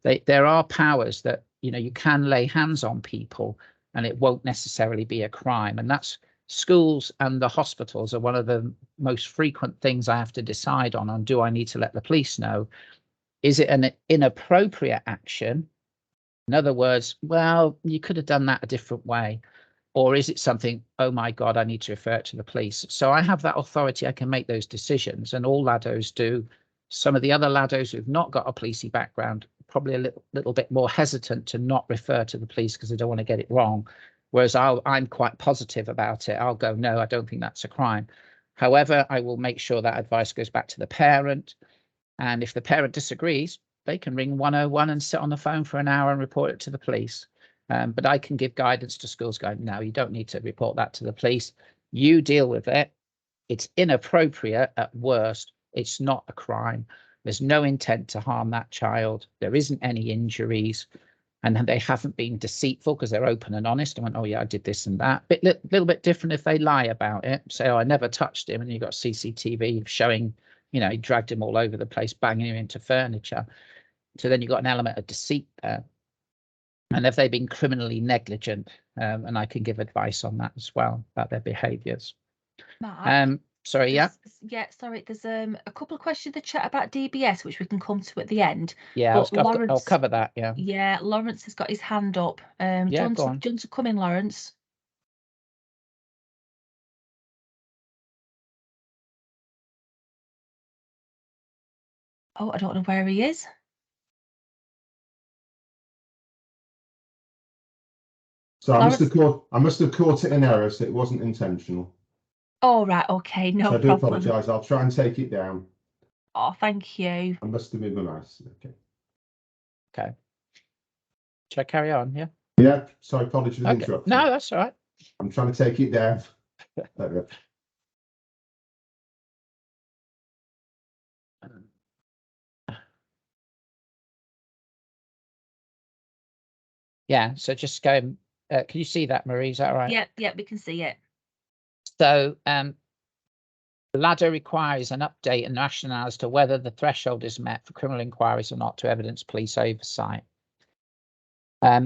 There are powers that, you know, you can lay hands on people and it won't necessarily be a crime. And that's schools and the hospitals are one of the most frequent things I have to decide on do I need to let the police know? Is it an inappropriate action? In other words, well, you could have done that a different way. Or is it something, oh my God, I need to refer it to the police? So I have that authority. I can make those decisions, and all Laddos do. Some of the other Laddos who've not got a policey background, probably a little bit more hesitant to not refer to the police because they don't want to get it wrong. Whereas I'm quite positive about it. I'll go, no, I don't think that's a crime. However, I will make sure that advice goes back to the parent. And if the parent disagrees, they can ring 101 and sit on the phone for an hour and report it to the police. But I can give guidance to schools going, no, you don't need to report that to the police. You deal with it. It's inappropriate at worst. It's not a crime. There's no intent to harm that child. There isn't any injuries. And they haven't been deceitful because they're open and honest and went, oh, yeah, I did this and that. But little bit different if they lie about it. Say, oh, I never touched him. And you've got CCTV showing, you know, he dragged him all over the place, banging him into furniture. So then you've got an element of deceit there. And if they've been criminally negligent, and I can give advice on that as well about their behaviours. Sorry, yeah. Yeah, sorry. There's a couple of questions in the chat about DBS, which we can come to at the end. Yeah, I'll cover that. Yeah. Yeah, Lawrence has got his hand up. Yeah, go on. John to come in, Lawrence. Oh, I don't know where he is. So I must have caught it in error, so it wasn't intentional. Oh, right. Okay. No so I do problem. apologise. I'll try and take it down. Oh, thank you. I must have moved my mouse. Okay. Okay. Should I carry on? Yeah. Yeah. Sorry, apologies for the interruption. No, that's all right. I'm trying to take it down. There we go. Yeah. So just go. Can you see that, Marie? Is that all right? Yeah, we can see it. So LADO requires an update and rationale as to whether the threshold is met for criminal inquiries or not to evidence police oversight.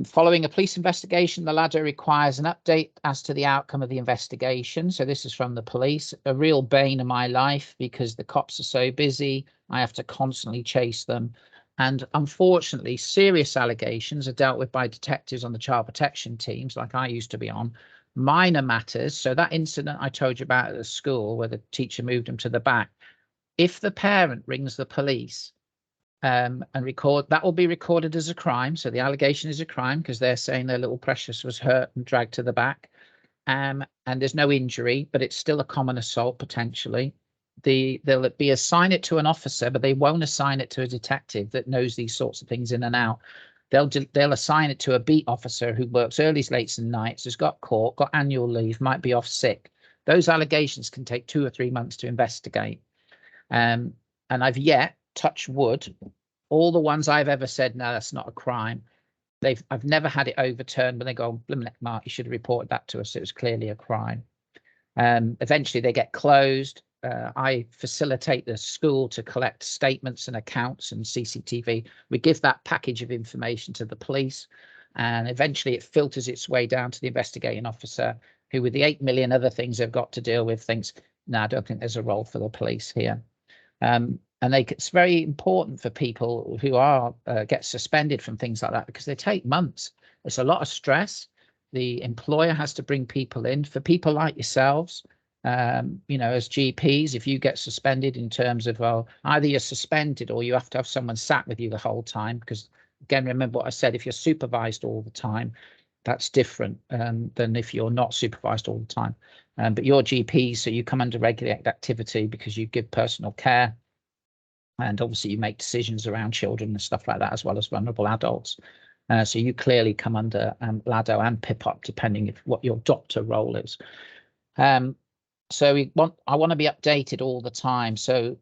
Following a police investigation, the LADO requires an update as to the outcome of the investigation. So this is from the police, a real bane of my life because the cops are so busy. I have to constantly chase them. And unfortunately, serious allegations are dealt with by detectives on the child protection teams, like I used to be on. Minor matters. So that incident I told you about at the school where the teacher moved him to the back. If the parent rings the police and record, that will be recorded as a crime. So the allegation is a crime because they're saying their little precious was hurt and dragged to the back. And there's no injury, but it's still a common assault potentially. They'll be assign it to an officer, but they won't assign it to a detective that knows these sorts of things in and out. They'll assign it to a beat officer who works early, late and nights, has got caught, got annual leave, might be off sick. Those allegations can take 2 or 3 months to investigate. And I've yet, touch wood, all the ones I've ever said, no, that's not a crime. I've never had it overturned when they go, Blimneck, Mark, you should have reported that to us. It was clearly a crime. Eventually they get closed. I facilitate the school to collect statements and accounts and CCTV. We give that package of information to the police, and eventually it filters its way down to the investigating officer, who with the 8 million other things they've got to deal with thinks, no, I don't think there's a role for the police here. And it's very important for people who are get suspended from things like that because they take months. It's a lot of stress. The employer has to bring people in. For people like yourselves, you know, as GPs, if you get suspended in terms of, well, either you're suspended or you have to have someone sat with you the whole time, because again, remember what I said, if you're supervised all the time, that's different than if you're not supervised all the time. But you're GPs, so you come under regulated activity because you give personal care, and obviously you make decisions around children and stuff like that, as well as vulnerable adults. So you clearly come under LADO and PIPOP, depending on what your doctor role is. So I want to be updated all the time. So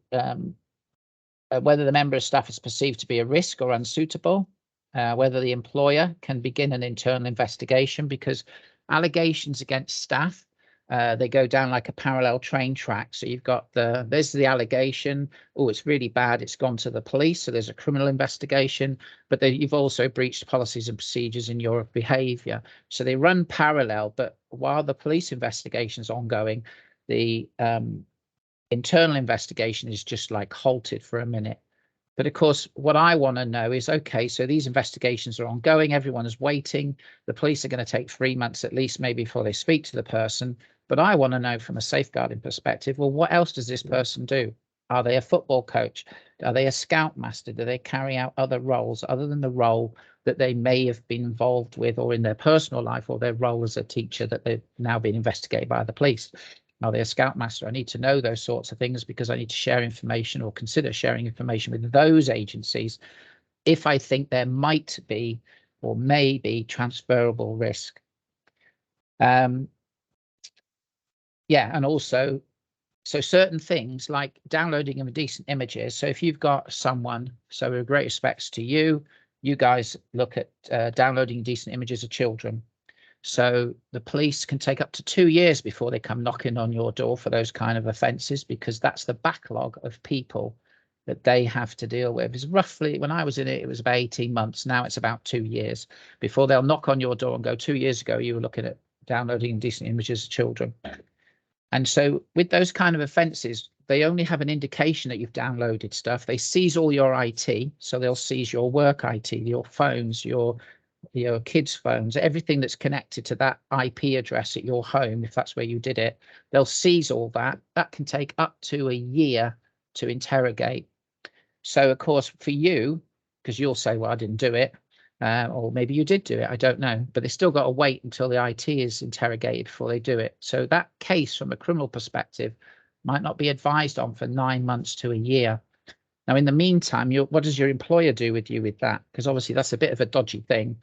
whether the member of staff is perceived to be a risk or unsuitable, whether the employer can begin an internal investigation, because allegations against staff, they go down like a parallel train track. So you've got there's the allegation, oh, it's really bad, it's gone to the police, so there's a criminal investigation, but you've also breached policies and procedures in your behaviour. So they run parallel, but while the police investigation is ongoing, the internal investigation is just like halted for a minute. But of course, what I want to know is, okay, so these investigations are ongoing, everyone is waiting, the police are going to take 3 months at least, maybe before they speak to the person. But I want to know from a safeguarding perspective, well, what else does this person do? Are they a football coach? Are they a scoutmaster? Do they carry out other roles other than the role that they may have been involved with, or in their personal life, or their role as a teacher that they've now been investigated by the police? Are they a scoutmaster? I need to know those sorts of things because I need to share information or consider sharing information with those agencies if I think there might be or may be transferable risk. Yeah, and also, so certain things like downloading indecent images. So if you've got someone, so with great respects to you, you guys look at downloading indecent images of children. So the police can take up to 2 years before they come knocking on your door for those kind of offences, because that's the backlog of people that they have to deal with. Is roughly, when I was in it, it was about 18 months. Now it's about 2 years before they'll knock on your door and go, 2 years ago, you were looking at downloading indecent images of children. And so with those kind of offences, they only have an indication that you've downloaded stuff. They seize all your IT. So they'll seize your work IT, your phones, your kids' phones, everything that's connected to that IP address at your home, if that's where you did it. They'll seize all that. That can take up to a year to interrogate. So, of course, for you, because you'll say, well, I didn't do it, or maybe you did do it, I don't know, but they still got to wait until the IT is interrogated before they do it. So that case, from a criminal perspective, might not be advised on for 9 months to a year. Now, in the meantime, what does your employer do with you with that? Because obviously that's a bit of a dodgy thing.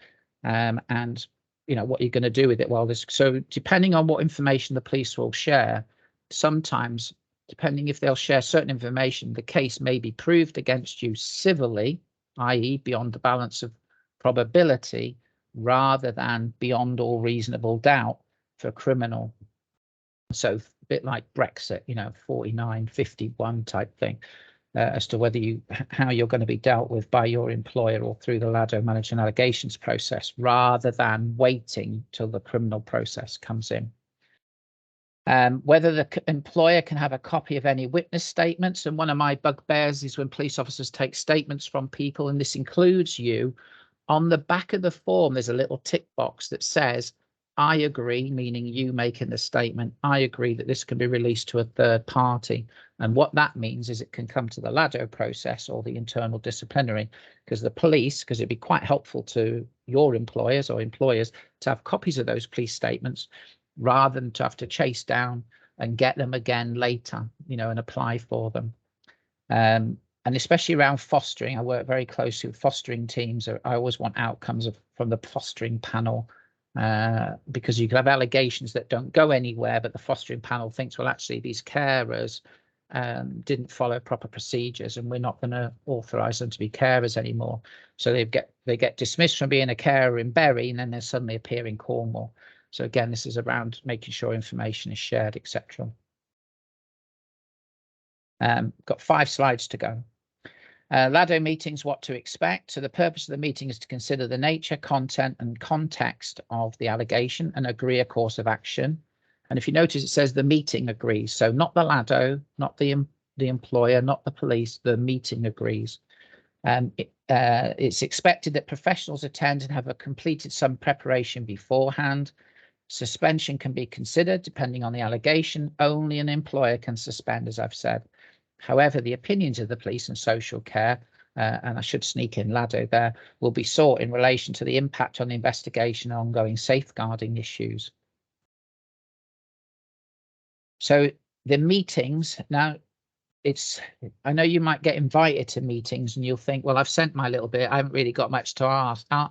And, you know, what you're going to do with it while this. So depending on what information the police will share, sometimes, depending if they'll share certain information, the case may be proved against you civilly, i.e. beyond the balance of probability, rather than beyond all reasonable doubt for criminal. So a bit like Brexit, you know, 49-51 type thing. As to whether how you're going to be dealt with by your employer or through the LADO management allegations process, rather than waiting till the criminal process comes in. Whether the employer can have a copy of any witness statements, and one of my bugbears is when police officers take statements from people, and this includes you. On the back of the form, there's a little tick box that says, I agree, meaning you making the statement, I agree that this can be released to a third party. And what that means is it can come to the LADO process or the internal disciplinary, because the police, because it'd be quite helpful to your employers or employers to have copies of those police statements rather than to have to chase down and get them again later, you know, and apply for them. And especially around fostering, I work very closely with fostering teams. I always want outcomes from the fostering panel. Because you can have allegations that don't go anywhere, but the fostering panel thinks, well, actually, these carers didn't follow proper procedures, and we're not going to authorise them to be carers anymore. So they get dismissed from being a carer in Bury, and then they suddenly appear in Cornwall. So again, this is around making sure information is shared, etc. Got 5 slides to go. LADO meetings, what to expect. So the purpose of the meeting is to consider the nature, content and context of the allegation and agree a course of action. And if you notice, it says the meeting agrees. So not the LADO, not the employer, not the police, the meeting agrees. It's expected that professionals attend and have completed some preparation beforehand. Suspension can be considered depending on the allegation. Only an employer can suspend, as I've said. However, the opinions of the police and social care, and I should sneak in LADO there, will be sought in relation to the impact on the investigation and ongoing safeguarding issues. So the meetings, now I know you might get invited to meetings and you'll think, well, I've sent my little bit, I haven't really got much to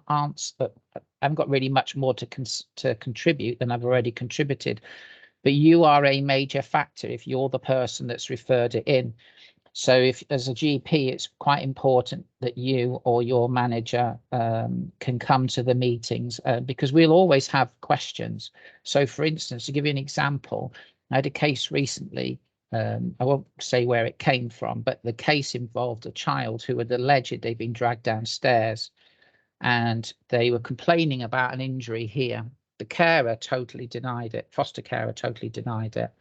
answer, but I haven't got really much more to contribute than I've already contributed. But you are a major factor if you're the person that's referred it in. So if as a GP, it's quite important that you or your manager can come to the meetings because we'll always have questions. So for instance, to give you an example, I had a case recently, I won't say where it came from, but the case involved a child who had alleged they'd been dragged downstairs and they were complaining about an injury here. The carer totally denied it. Foster carer totally denied it.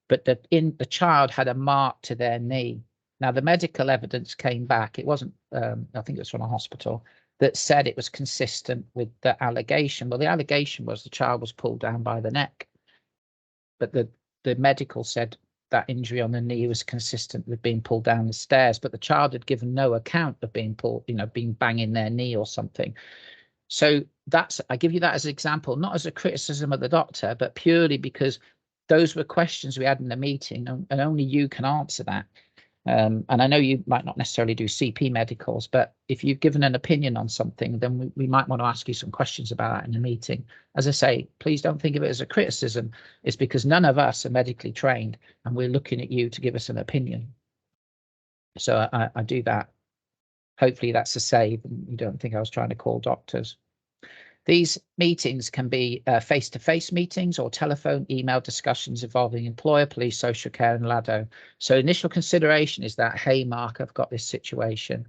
But the child had a mark to their knee. Now, the medical evidence came back. It wasn't, I think it was from a hospital, that said it was consistent with the allegation. Well, the allegation was the child was pulled down by the neck. But the medical said that injury on the knee was consistent with being pulled down the stairs, but the child had given no account of being pulled, being banging their knee or something. So I give you that as an example, not as a criticism of the doctor, but purely because those were questions we had in the meeting, and only you can answer that. And I know you might not necessarily do CP medicals, but if you've given an opinion on something, then we might want to ask you some questions about that in the meeting. As I say, please don't think of it as a criticism. It's because none of us are medically trained, and we're looking at you to give us an opinion. So I do that. Hopefully that's a save, and you don't think I was trying to call doctors. These meetings can be face-to-face meetings or telephone, email discussions involving employer, police, social care and LADO. So initial consideration is that, hey, Mark, I've got this situation.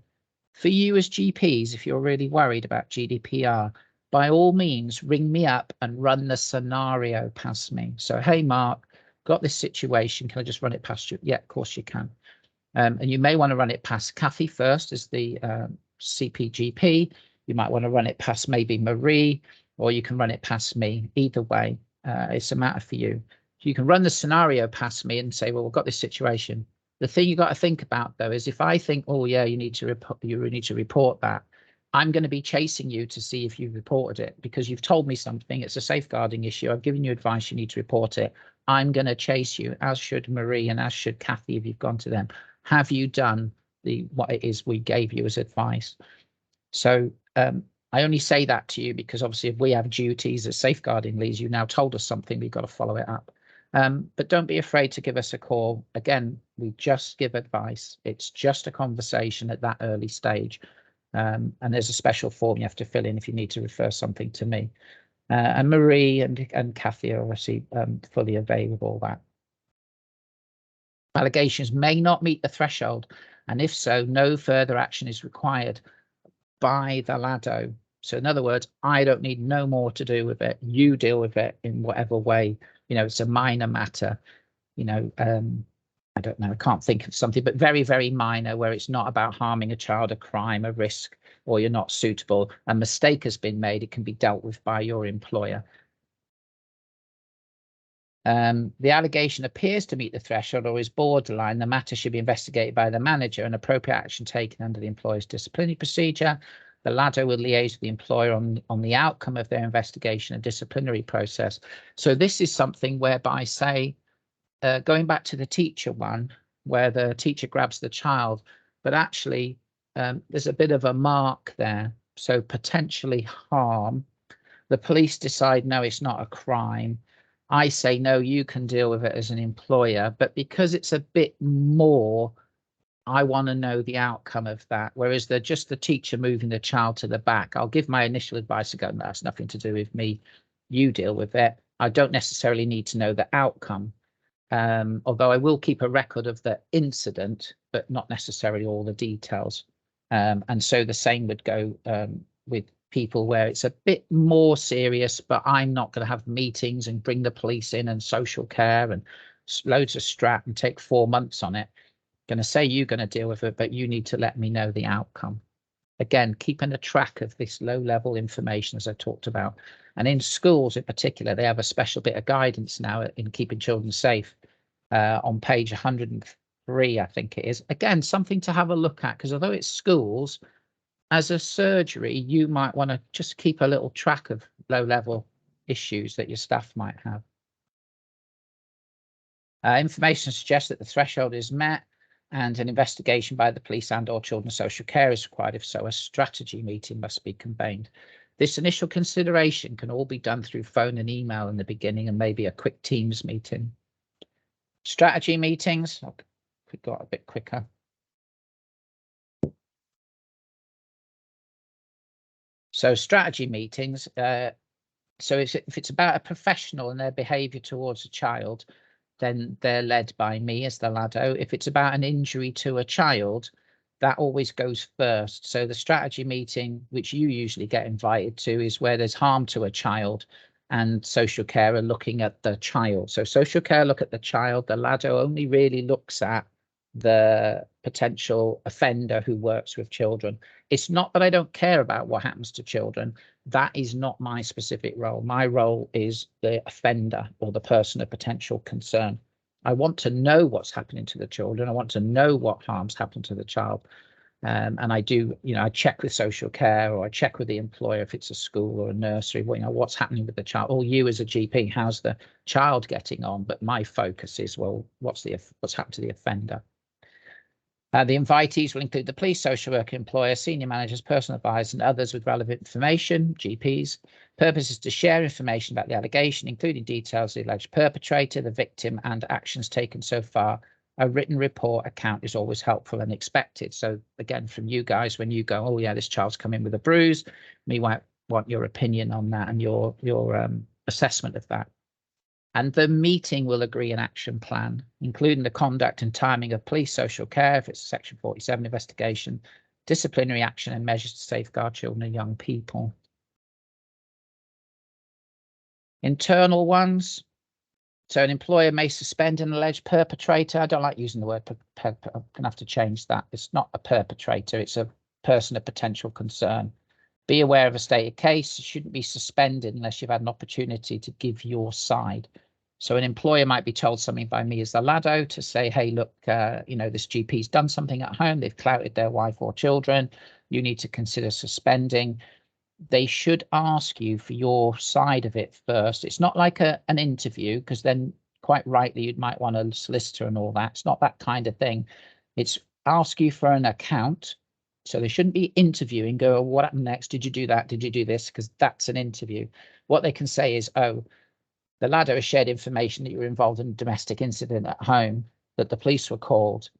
For you as GPs, if you're really worried about GDPR, by all means, ring me up and run the scenario past me. So, hey, Mark, got this situation. Can I just run it past you? Yeah, of course you can. And you may want to run it past Kathy first as the CPGP. You might want to run it past maybe Marie, or you can run it past me. Either way, it's a matter for you. You can run the scenario past me and say, well, we've got this situation. The thing you got to think about, though, is if I think, oh, yeah, you need to report that, I'm going to be chasing you to see if you've reported it, because you've told me something. It's a safeguarding issue. I've given you advice. You need to report it. I'm going to chase you, as should Marie and as should Kathy if you've gone to them. Have you done what it is we gave you as advice? So I only say that to you because obviously if we have duties as safeguarding leads, you've now told us something, we've got to follow it up. But don't be afraid to give us a call. Again, we just give advice. It's just a conversation at that early stage. And there's a special form you have to fill in if you need to refer something to me. And Marie and Kathy are obviously fully available of that. Allegations may not meet the threshold, and if so, no further action is required by the LADO. So in other words, I don't need no more to do with it. You deal with it in whatever way. It's a minor matter. I don't know, I can't think of something, but very, very minor, where it's not about harming a child, a crime, a risk, or you're not suitable. A mistake has been made. It can be dealt with by your employer. The allegation appears to meet the threshold or is borderline. The matter should be investigated by the manager and appropriate action taken under the employer's disciplinary procedure. The LADO will liaise with the employer on the outcome of their investigation and disciplinary process. So this is something whereby, say, going back to the teacher one, where the teacher grabs the child, but actually there's a bit of a mark there. So potentially harm. The police decide, no, it's not a crime. I say, no, you can deal with it as an employer, but because it's a bit more, I want to know the outcome of that. Whereas they're just the teacher moving the child to the back, I'll give my initial advice and go, no, that's nothing to do with me. You deal with it. I don't necessarily need to know the outcome. Although I will keep a record of the incident, but not necessarily all the details. And so the same would go with people where it's a bit more serious, but I'm not going to have meetings and bring the police in and social care and loads of strap and take 4 months on it. Going to say you're going to deal with it, but you need to let me know the outcome. Again, keeping a track of this low-level information, as I talked about. And in schools in particular, they have a special bit of guidance now in keeping children safe on page 103, I think it is. Again, something to have a look at, because although it's schools, as a surgery, you might want to just keep a little track of low-level issues that your staff might have. Information suggests that the threshold is met and an investigation by the police and/or children's social care is required. If so, a strategy meeting must be convened. This initial consideration can all be done through phone and email in the beginning, and maybe a quick Teams meeting. Strategy meetings, we got a bit quicker. So strategy meetings, so if it's about a professional and their behaviour towards a child, then they're led by me as the LADO. If it's about an injury to a child, that always goes first. So the strategy meeting, which you usually get invited to, is where there's harm to a child and social care are looking at the child. So social care look at the child. The LADO only really looks at the potential offender who works with children. It's not that I don't care about what happens to children. That is not my specific role. My role is the offender or the person of potential concern. I want to know what's happening to the children. I want to know what harms happen to the child. And I do, I check with social care, or I check with the employer if it's a school or a nursery, what's happening with the child. Or you as a GP, how's the child getting on? But my focus is, well, what's happened to the offender? The invitees will include the police, social worker, employer, senior managers, personal advisors, and others with relevant information, GPs. Purpose is to share information about the allegation, including details of the alleged perpetrator, the victim, and actions taken so far. A written report account is always helpful and expected. So again, from you guys, when you go, oh yeah, this child's come in with a bruise, we might want your opinion on that and your assessment of that. And the meeting will agree an action plan, including the conduct and timing of police social care, if it's a Section 47 investigation, disciplinary action and measures to safeguard children and young people. Internal ones. So an employer may suspend an alleged perpetrator. I don't like using the word I'm going to have to change that. It's not a perpetrator, it's a person of potential concern. Be aware of a stated case. You shouldn't be suspended unless you've had an opportunity to give your side. So an employer might be told something by me as the LADO to say, hey, look, this GP's done something at home. They've clouted their wife or children. You need to consider suspending. They should ask you for your side of it first. It's not like an interview, because then quite rightly you might want a solicitor and all that. It's not that kind of thing. It's ask you for an account. So they shouldn't be interviewing, go, oh, what happened next? Did you do that? Did you do this? Because that's an interview. What they can say is, oh, the LADO has shared information that you were involved in a domestic incident at home, that the police were called.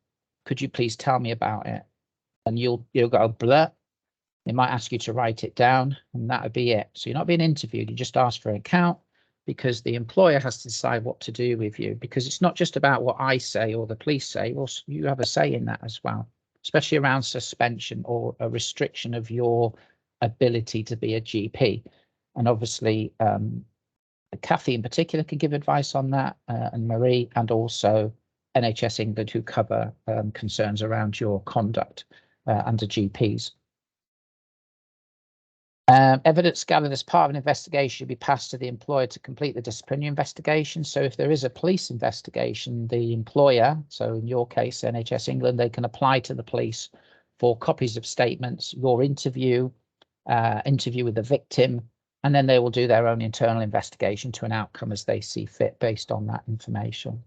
Could you please tell me about it? And you'll go, blah. They might ask you to write it down, and that would be it. So you're not being interviewed. You just ask for an account, because the employer has to decide what to do with you, because it's not just about what I say or the police say. Well, you have a say in that as well, especially around suspension or a restriction of your ability to be a GP. And obviously, Kathy in particular can give advice on that, and Marie, and also NHS England, who cover concerns around your conduct under GPs. Evidence gathered as part of an investigation should be passed to the employer to complete the disciplinary investigation. So if there is a police investigation, the employer, so in your case, NHS England, they can apply to the police for copies of statements, your interview with the victim, and then they will do their own internal investigation to an outcome as they see fit based on that information.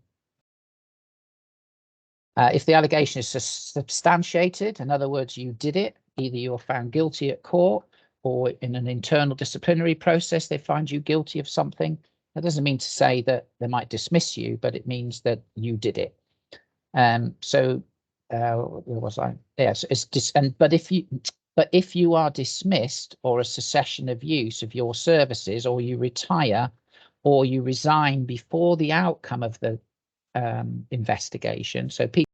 If the allegation is substantiated, in other words, you did it, either you're found guilty at court, or in an internal disciplinary process, they find you guilty of something. That doesn't mean to say that they might dismiss you, but it means that you did it. Where was I? Yes, but if you are dismissed, or a cessation of use of your services, or you retire, or you resign before the outcome of the investigation. So people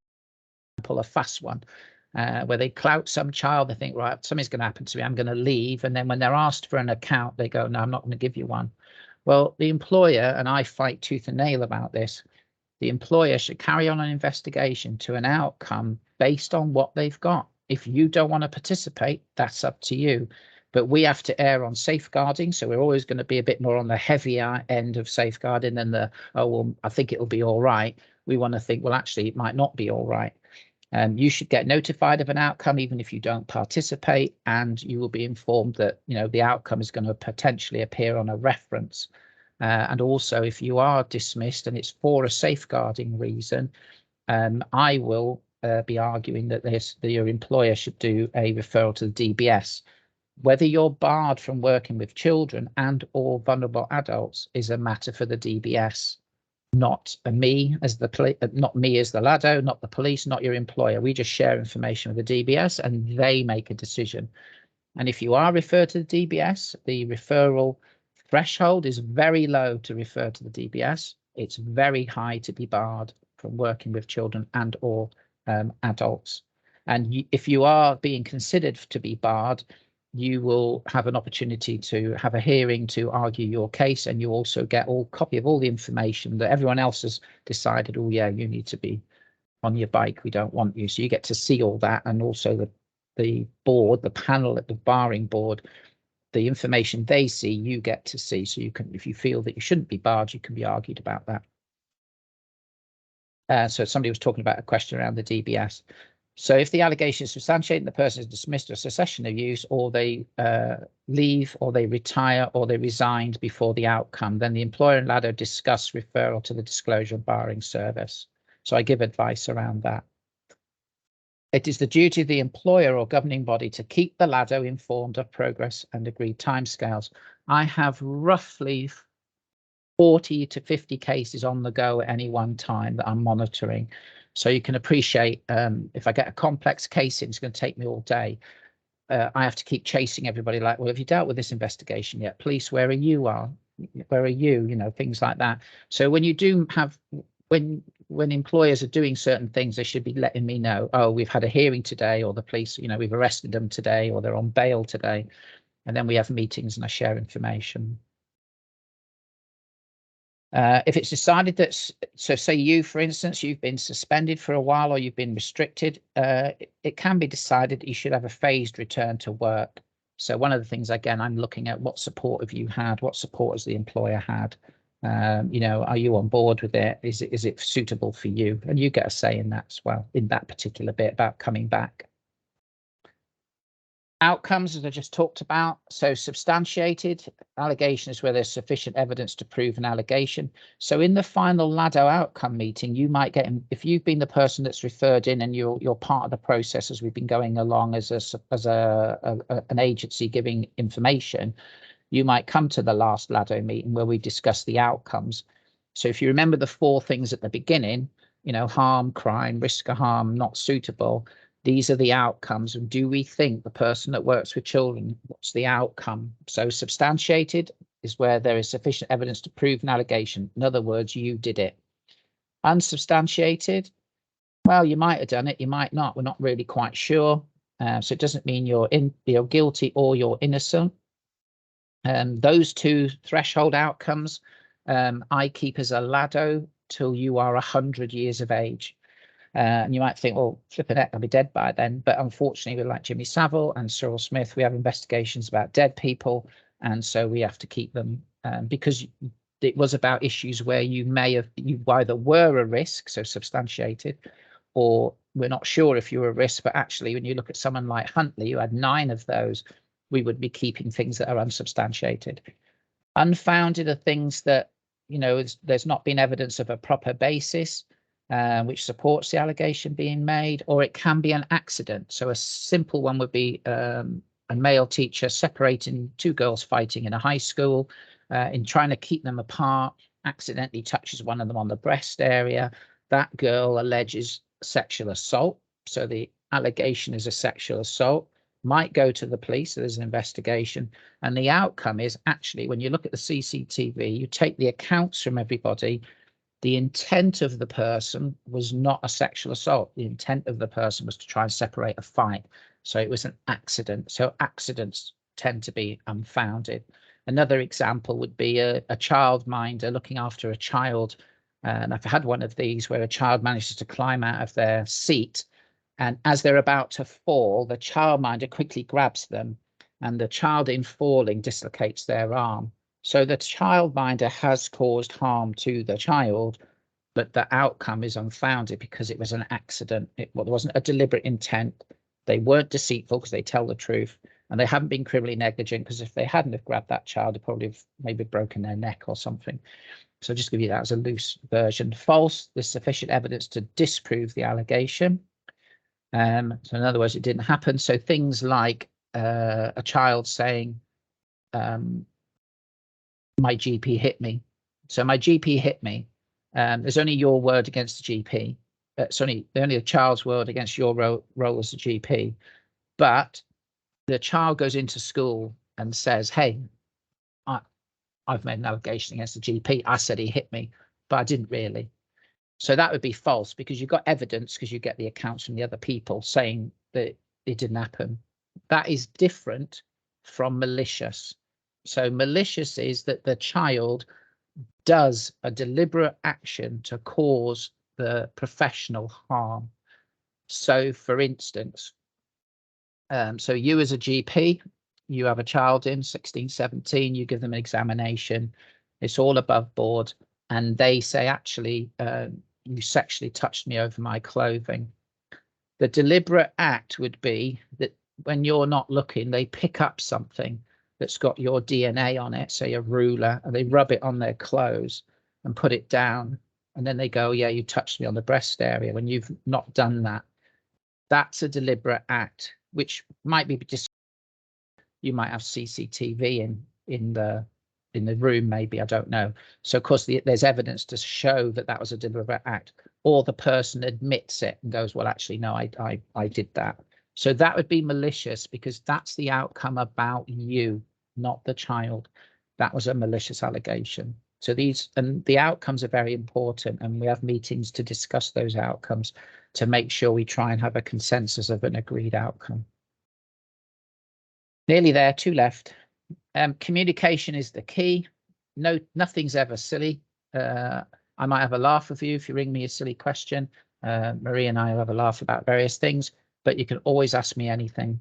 pull a fast one. Where they clout some child, they think, right, something's going to happen to me, I'm going to leave. And then when they're asked for an account, they go, no, I'm not going to give you one. Well, the employer, and I fight tooth and nail about this, the employer should carry on an investigation to an outcome based on what they've got. If you don't want to participate, that's up to you. But we have to err on safeguarding. So we're always going to be a bit more on the heavier end of safeguarding than the, oh, well, I think it'll be all right. We want to think, well, actually, it might not be all right. You should get notified of an outcome, even if you don't participate, and you will be informed that, the outcome is going to potentially appear on a reference. And also, if you are dismissed and it's for a safeguarding reason, I will be arguing that your employer should do a referral to the DBS. Whether you're barred from working with children and or vulnerable adults is a matter for the DBS. Not me as the LADO, not the police, not your employer. We just share information with the DBS and they make a decision. And if you are referred to the DBS, the referral threshold is very low to refer to the DBS. It's very high to be barred from working with children and or adults. And if you are being considered to be barred, you will have an opportunity to have a hearing to argue your case, and you also get a copy of all the information that everyone else has decided, oh yeah, you need to be on your bike, we don't want you. So you get to see all that, and also the board, the panel at the barring board, the information they see, you get to see. So you can, if you feel that you shouldn't be barred, you can be argued about that. So somebody was talking about a question around the DBS. So if the allegation is substantiated, the person is dismissed or cessation of use, or they leave, or they retire, or they resigned before the outcome, then the employer and LADO discuss referral to the disclosure and barring service. So I give advice around that. It is the duty of the employer or governing body to keep the LADO informed of progress and agreed timescales. I have roughly 40 to 50 cases on the go at any one time that I'm monitoring. So you can appreciate if I get a complex case in, it's going to take me all day. I have to keep chasing everybody like, well, have you dealt with this investigation yet? Police, where are you? Where are you? You know, things like that. So when you do have, when employers are doing certain things, they should be letting me know, oh, we've had a hearing today, or the police, you know, we've arrested them today, or they're on bail today. And then we have meetings and I share information. If it's decided that, so say you, for instance, you've been suspended for a while or you've been restricted, it can be decided that you should have a phased return to work. So one of the things, again, I'm looking at what support have you had, what support has the employer had? You know, are you on board with it? Is it suitable for you? And you get a say in that as well, in that particular bit about coming back. Outcomes, as I just talked about, so substantiated allegation is where there's sufficient evidence to prove an allegation. So in the final LADO outcome meeting, you might get, if you've been the person that's referred in and you're part of the process as we've been going along as an agency giving information, you might come to the last LADO meeting where we discuss the outcomes. So if you remember the 4 things at the beginning, you know, harm, crime, risk of harm, not suitable. These are the outcomes. And do we think the person that works with children, what's the outcome? So substantiated is where there is sufficient evidence to prove an allegation. In other words, you did it. Unsubstantiated, well, you might have done it, you might not. We're not really quite sure. So it doesn't mean you're guilty or you're innocent. Those 2 threshold outcomes, I keep as a LADO till you are 100 years of age. And you might think, well, flipping heck, I'll be dead by then. But unfortunately, we're like Jimmy Savile and Cyril Smith. We have investigations about dead people. And so we have to keep them because it was about issues where you either were a risk, so substantiated, or we're not sure if you're a risk. But actually, when you look at someone like Huntley, who had 9 of those, we would be keeping things that are unsubstantiated. Unfounded are things that, you know, there's not been evidence of a proper basis. Which supports the allegation being made, or it can be an accident. So a simple one would be a male teacher separating 2 girls fighting in a high school, in trying to keep them apart, accidentally touches one of them on the breast area. That girl alleges sexual assault. So the allegation is a sexual assault, might go to the police. So there's an investigation. And the outcome is actually, when you look at the CCTV, you take the accounts from everybody. The intent of the person was not a sexual assault. The intent of the person was to try and separate a fight. So it was an accident. So accidents tend to be unfounded. Another example would be a childminder looking after a child. And I've had one of these where a child manages to climb out of their seat. And as they're about to fall, the childminder quickly grabs them. And the child in falling dislocates their arm. So the childminder has caused harm to the child, but the outcome is unfounded because it was an accident. There wasn't a deliberate intent. They weren't deceitful because they tell the truth, and they haven't been criminally negligent because if they hadn't have grabbed that child, they probably have maybe broken their neck or something. So just give you that as a loose version. False, there's sufficient evidence to disprove the allegation. So in other words, it didn't happen. So things like a child saying, my GP hit me. So my GP hit me. There's only your word against the GP. It's only a child's word against your role as a GP. But the child goes into school and says, hey, I've made an allegation against the GP. I said he hit me, but I didn't really. So that would be false because you've got evidence because you get the accounts from the other people saying that it didn't happen. That is different from malicious. So malicious is that the child does a deliberate action to cause the professional harm. So for instance, so you as a GP, you have a child in 16, 17, you give them an examination, it's all above board, and they say, actually, you sexually touched me over my clothing. The deliberate act would be that when you're not looking, they pick up something that's got your DNA on it, say a ruler, and they rub it on their clothes and put it down. And then they go, yeah, you touched me on the breast area when you've not done that. That's a deliberate act, which might be just, you might have CCTV in the room, maybe, I don't know. So of course there's evidence to show that that was a deliberate act, or the person admits it and goes, well, actually, no, I did that. So that would be malicious, because that's the outcome about you, not the child. That was a malicious allegation. So the outcomes are very important, and we have meetings to discuss those outcomes to make sure we try and have a consensus of an agreed outcome. Nearly there, 2 left. Communication is the key. No, nothing's ever silly. I might have a laugh with you if you ring me a silly question. Marie and I will have a laugh about various things, but you can always ask me anything.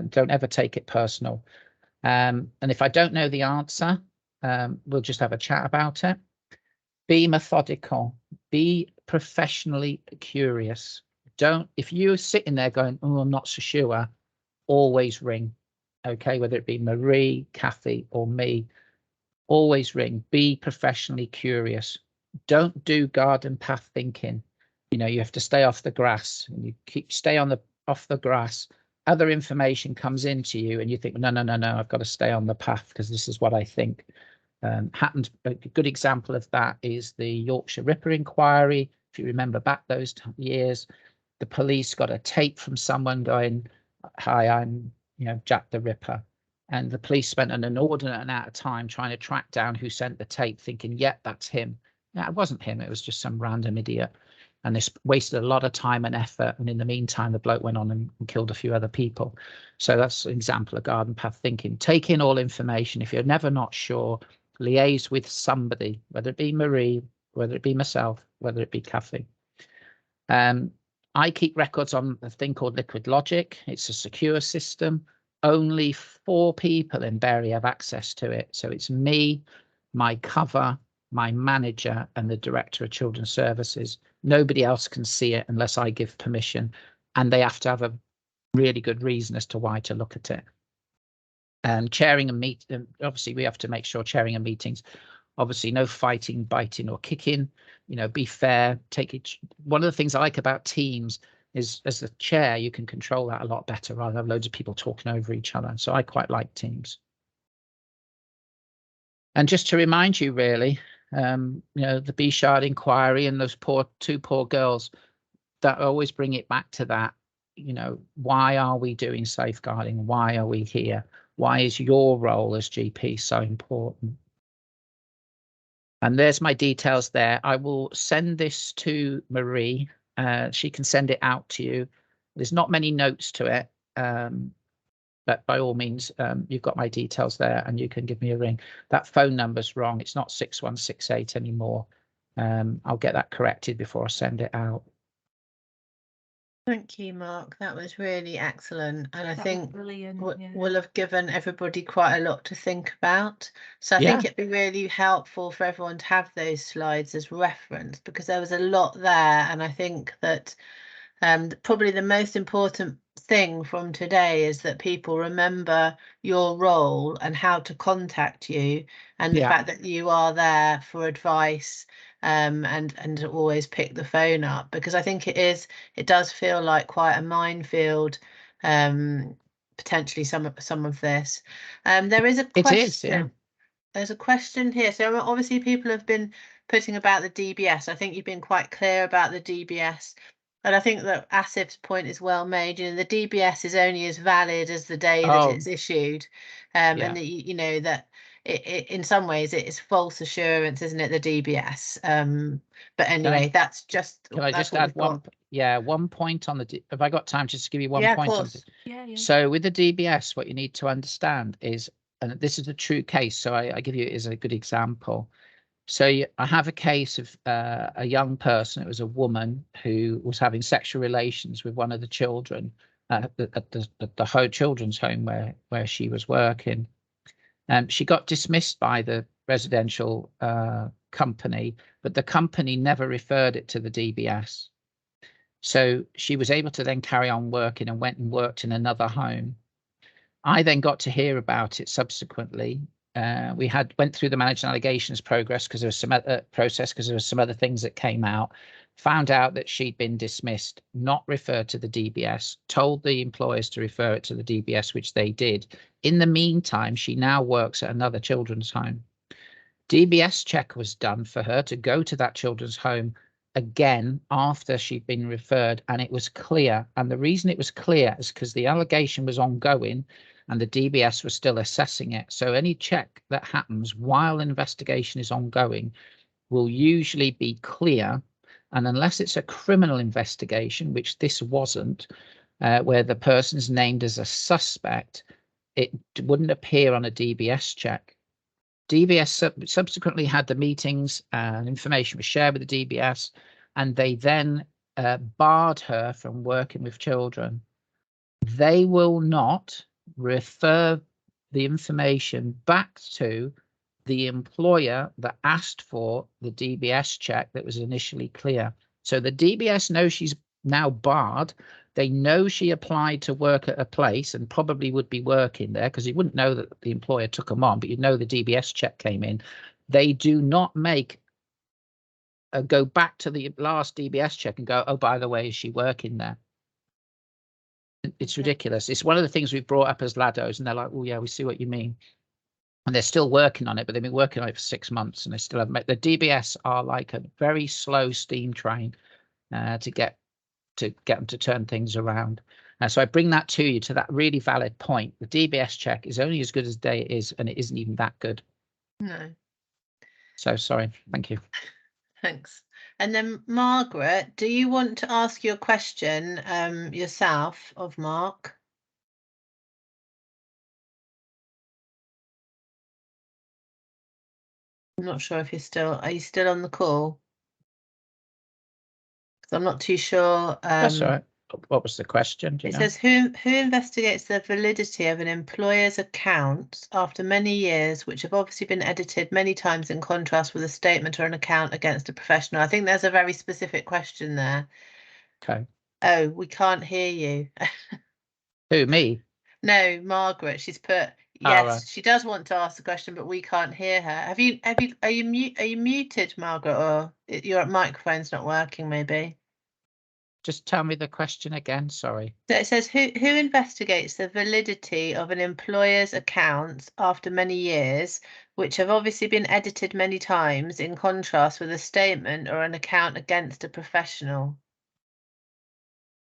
Don't ever take it personal. And if I don't know the answer, we'll just have a chat about it. Be methodical. Be professionally curious. If you're sitting there going, oh, I'm not so sure, always ring. Okay, whether it be Marie, Kathy, or me, always ring. Be professionally curious. Don't do garden path thinking. You have to stay off the grass, and you stay off the grass. Other information comes into you, and you think, no, I've got to stay on the path because this is what I think. Happened. A good example of that is the Yorkshire Ripper inquiry. If you remember back those years, the police got a tape from someone going, "Hi, I'm Jack the Ripper," and the police spent an inordinate amount of time trying to track down who sent the tape, thinking, yeah, that's him. No, it wasn't him. It was just some random idiot, and they wasted a lot of time and effort. And in the meantime, the bloke went on and killed a few other people. So that's an example of garden path thinking. Take in all information. If you're never not sure, liaise with somebody, whether it be Marie, whether it be myself, whether it be Kathy. I keep records on a thing called Liquid Logic. It's a secure system. Only 4 people in Bury have access to it. So it's me, my cover, my manager, and the director of children's services. Nobody else can see it unless I give permission, and they have to have a really good reason as to why to look at it. And chairing a meeting, obviously we have to make sure chairing a meetings, obviously no fighting, biting, or kicking. Be fair. One of the things I like about teams is, as the chair, you can control that a lot better rather than have loads of people talking over each other. So I quite like teams. And just to remind you, really, the Bishard inquiry and those 2 poor girls, that always bring it back to that. Why are we doing safeguarding? Why are we here? Why is your role as GP so important? And there's my details there. I will send this to Marie. She can send it out to you. There's not many notes to it, but by all means, you've got my details there, and you can give me a ring. That phone number's wrong. It's not 6168 anymore. I'll get that corrected before I send it out. Thank you, Mark. That was really excellent, and I think brilliant. we'll have given everybody quite a lot to think about. So I think it'd be really helpful for everyone to have those slides as reference, because there was a lot there, and I think that probably the most important thing from today is that people remember your role and how to contact you, and the fact that you are there for advice, and always pick the phone up, because I think it does feel like quite a minefield, potentially some of this. There is a question. It is, yeah. There's a question here. So obviously people have been putting about the DBS. I think you've been quite clear about the DBS. And I think that Asif's point is well made. The DBS is only as valid as the day that it's issued, and that, that it in some ways it is false assurance, isn't it? The DBS. But anyway, that's just. Can I just add one? One point on the. Have I got time just to give you one point? Of course. So with the DBS, what you need to understand is, and this is a true case, so I give you it as a good example. So I have a case of a young person. It was a woman who was having sexual relations with one of the children at the children's home where she was working. She got dismissed by the residential company, but the company never referred it to the DBS. So she was able to then carry on working and went and worked in another home. I then got to hear about it subsequently. We went through the managed allegations process because there was some other things that came out. Found out that she'd been dismissed, not referred to the DBS, told the employers to refer it to the DBS, which they did. In the meantime, she now works at another children's home. DBS check was done for her to go to that children's home again after she'd been referred, and it was clear. And the reason it was clear is because the allegation was ongoing and the DBS was still assessing it. So any check that happens while investigation is ongoing will usually be clear. And unless it's a criminal investigation, which this wasn't, where the person's named as a suspect, it wouldn't appear on a DBS check. DBS subsequently had the meetings and information was shared with the DBS, and they then barred her from working with children. They will not refer the information back to the employer that asked for the DBS check that was initially clear. So the DBS knows she's now barred. They know she applied to work at a place and probably would be working there, because you wouldn't know that the employer took them on, but you'd know the DBS check came in. They do not go back to the last DBS check and go, oh, by the way, is she working there? It's ridiculous. It's one of the things we've brought up as LADOs, and they're like, oh, yeah, we see what you mean. And they're still working on it, but they've been working on it for 6 months and they still haven't. The DBS are like a very slow steam train to get them to turn things around. So I bring that to you, to that really valid point. The DBS check is only as good as the day it is, and it isn't even that good. No. So sorry. Thank you. Thanks. And then Margaret, do you want to ask your question yourself of Mark? I'm not sure if are you still on the call? Because I'm not too sure. That's all right. What was the question? It says, who investigates the validity of an employer's accounts after many years, which have obviously been edited many times in contrast with a statement or an account against a professional? I think there's a very specific question there. Okay. Oh, we can't hear you. Who, me? No, Margaret. She's put yes. She does want to ask the question, but we can't hear her. Are you muted, Margaret, or your microphone's not working? Maybe. Just tell me the question again. Sorry. So it says, who investigates the validity of an employer's accounts after many years, which have obviously been edited many times in contrast with a statement or an account against a professional?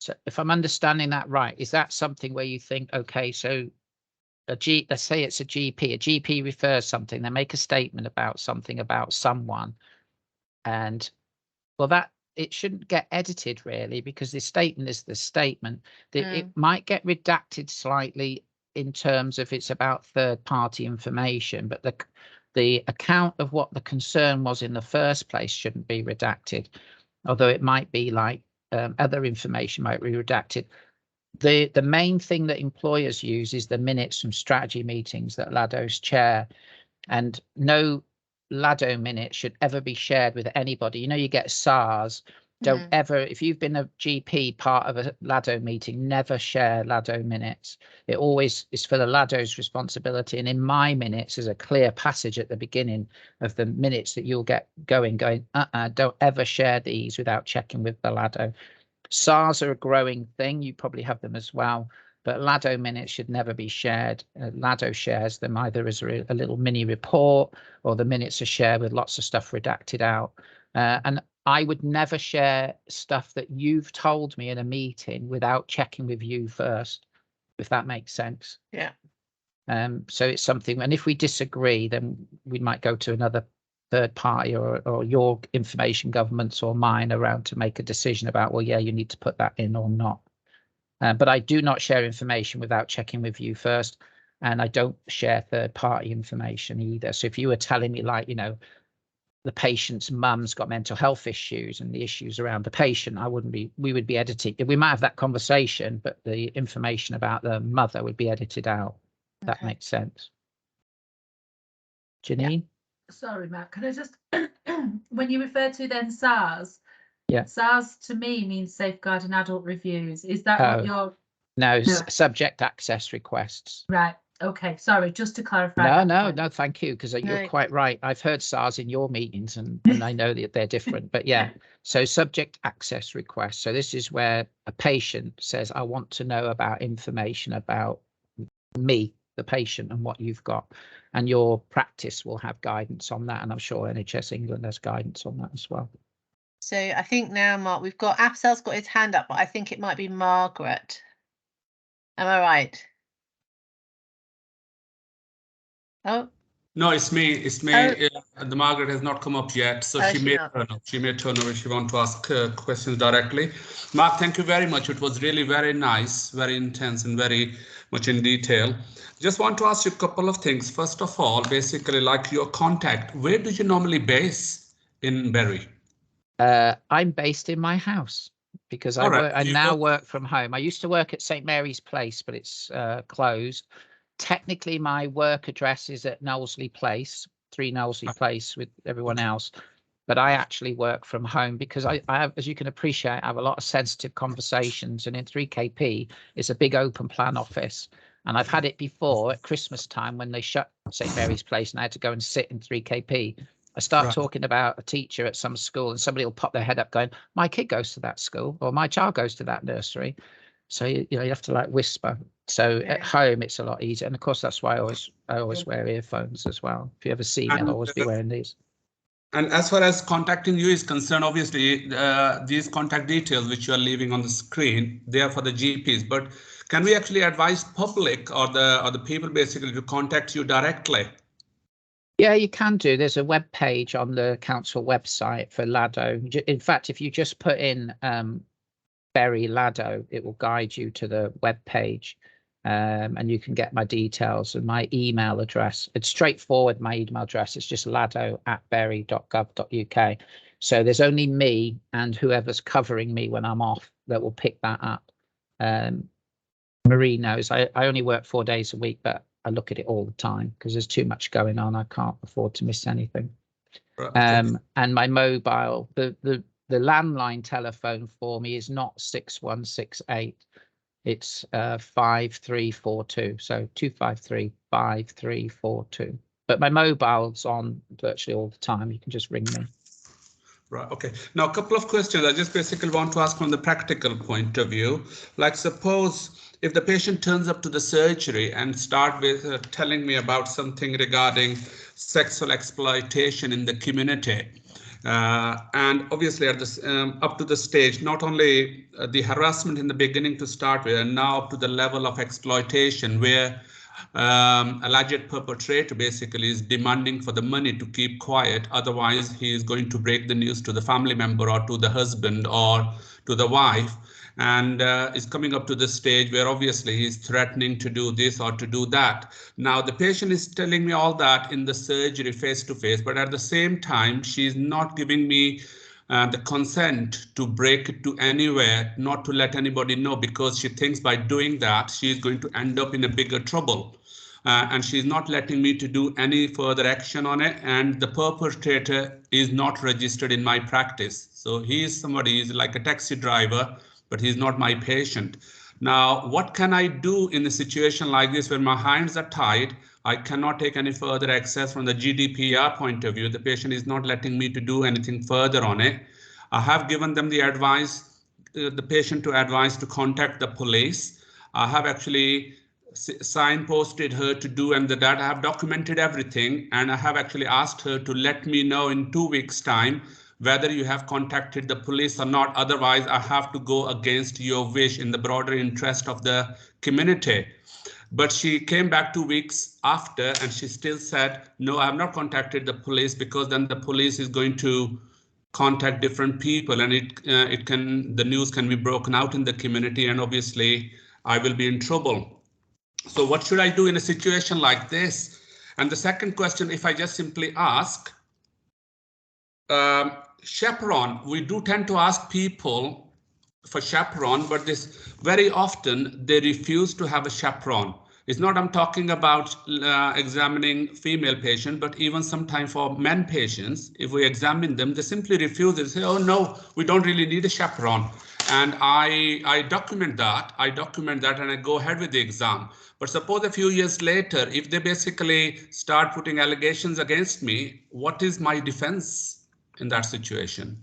So if I'm understanding that right, is that something where you think, okay, so let's say it's a GP refers something, they make a statement about something about someone, and well, it shouldn't get edited really, because the statement is the statement. It might get redacted slightly in terms of it's about third-party information, but the account of what the concern was in the first place shouldn't be redacted, although it might be like other information might be redacted. The main thing that employers use is the minutes from strategy meetings that LADOs chair, and no LADO minute should ever be shared with anybody. You know, you get SARS. Don't ever, if you've been a GP part of a LADO meeting, never share LADO minutes. It always is for the LADO's responsibility. And in my minutes, there's a clear passage at the beginning of the minutes that you'll get going, don't ever share these without checking with the LADO. SARS are a growing thing. You probably have them as well. But LADO minutes should never be shared. LADO shares them either as a little mini report, or the minutes are shared with lots of stuff redacted out. And I would never share stuff that you've told me in a meeting without checking with you first, if that makes sense. Yeah. So it's something, and if we disagree, then we might go to another third party or your information governments or mine around to make a decision about, well, yeah, you need to put that in or not. But I do not share information without checking with you first, and I don't share third-party information either. So if you were telling me, like, you know, the patient's mum's got mental health issues and the issues around the patient, we would be editing. We might have that conversation, but the information about the mother would be edited out. Okay. That makes sense. Janine? Sorry, Matt, can I just, when you refer to then SARS, Yeah. SARS to me means safeguarding adult reviews. Is that Oh. what you're? No, No. Subject access requests. Right. Okay. Sorry, just to clarify. No, thank you, because you're No. quite right. I've heard SARS in your meetings and I know that they're different, but yeah. So subject access requests. So this is where a patient says, I want to know about information about me, the patient, and what you've got. And your practice will have guidance on that. And I'm sure NHS England has guidance on that as well. So I think now, Mark, we've got Afzal's got his hand up, but I think it might be Margaret. Am I right? Oh, No, it's me. It's me. Oh. The Margaret has not come up yet, so Oh, she she may not? turn up. She may turn up if she wants to ask questions directly. Mark, thank you very much. It was really very nice, very intense, and very much in detail. Just want to ask you a couple of things. First of all, basically, like your contact, where do you normally base in Bury? I'm based in my house because I now work from home. I used to work at St Mary's Place, but it's closed. Technically, my work address is at Knowsley Place, 3 Knowsley Place with everyone else. But I actually work from home because I have, as you can appreciate, I have a lot of sensitive conversations. And in 3KP, it's a big open plan office. And I've had it before at Christmas time when they shut St Mary's Place and I had to go and sit in 3KP. I start talking about a teacher at some school and somebody will pop their head up going, my kid goes to that school or my child goes to that nursery. So, you know, you have to like whisper. So at home, it's a lot easier. And of course, that's why I always wear earphones as well. If you ever see me, I'll always be wearing these. And as far as contacting you is concerned, obviously, these contact details which you are leaving on the screen, they are for the GPs. But can we actually advise public or the people basically to contact you directly? Yeah, you can do. There's a web page on the council website for Lado. In fact, if you just put in Bury Lado, it will guide you to the web page, and you can get my details and my email address. It's straightforward. My email address is just lado@bury.gov.uk. So there's only me and whoever's covering me when I'm off that will pick that up. Marie knows I only work 4 days a week, but I look at it all the time because there's too much going on. I can't afford to miss anything. Right, okay. And my mobile, the landline telephone for me is not 6168. It's 5342. So 253 5342. But my mobile's on virtually all the time. You can just ring me. Right. Okay. Now, a couple of questions. I just basically want to ask from the practical point of view. Like, suppose if the patient turns up to the surgery and start with telling me about something regarding sexual exploitation in the community. And obviously at this up to the stage, not only the harassment in the beginning to start with, and now up to the level of exploitation where alleged perpetrator basically is demanding for the money to keep quiet. Otherwise, he is going to break the news to the family member or to the husband or to the wife. And is coming up to the stage where obviously he's threatening to do this or to do that. Now, the patient is telling me all that in the surgery face to face, but at the same time, she's not giving me the consent to break it to anywhere, not to let anybody know, because she thinks by doing that, she's going to end up in a bigger trouble. And she's not letting me to do any further action on it. And the perpetrator is not registered in my practice. So he is somebody, he's like a taxi driver, but he's not my patient. Now, what can I do in a situation like this when my hands are tied? I cannot take any further access from the GDPR point of view. The patient is not letting me to do anything further on it. I have given them the advice, the patient to advise to contact the police. I have actually signposted her to do, and that I have documented everything. And I have actually asked her to let me know in 2 weeks' time whether you have contacted the police or not. Otherwise, I have to go against your wish in the broader interest of the community. But she came back 2 weeks after and she still said, no, I have not contacted the police, because then the police is going to contact different people and the news can be broken out in the community, and obviously I will be in trouble. So what should I do in a situation like this? And the second question, if I just simply ask, chaperone, we do tend to ask people for chaperone, but this very often they refuse to have a chaperone. It's not I'm talking about examining female patient, but even sometimes for men patients, if we examine them, they simply refuse and say, oh no, we don't really need a chaperone. And I document that, and I go ahead with the exam. But suppose a few years later, if they basically start putting allegations against me, what is my defense in that situation?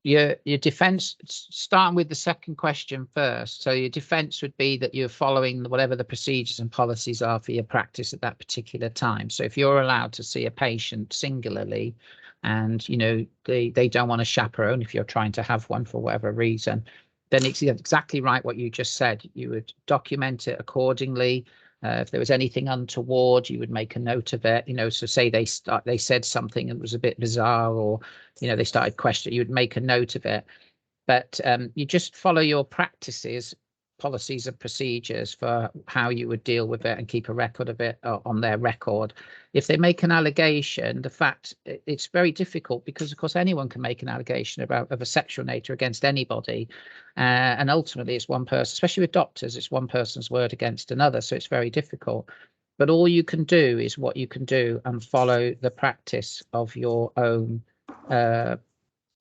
Your defense, starting with the second question first. So your defense would be that you're following whatever the procedures and policies are for your practice at that particular time. So if you're allowed to see a patient singularly and, you know, they don't want a chaperone, if you're trying to have one for whatever reason, then it's exactly right what you just said. You would document it accordingly. If there was anything untoward, you would make a note of it. You know, so say they said something that was a bit bizarre, or you know they started questioning, you would make a note of it. But you just follow your practices, policies and procedures for how you would deal with it and keep a record of it on their record. If they make an allegation, the fact it's very difficult because of course anyone can make an allegation of a sexual nature against anybody, and ultimately it's one person, especially with doctors, it's one person's word against another, so it's very difficult. But all you can do is what you can do and follow the practice of your own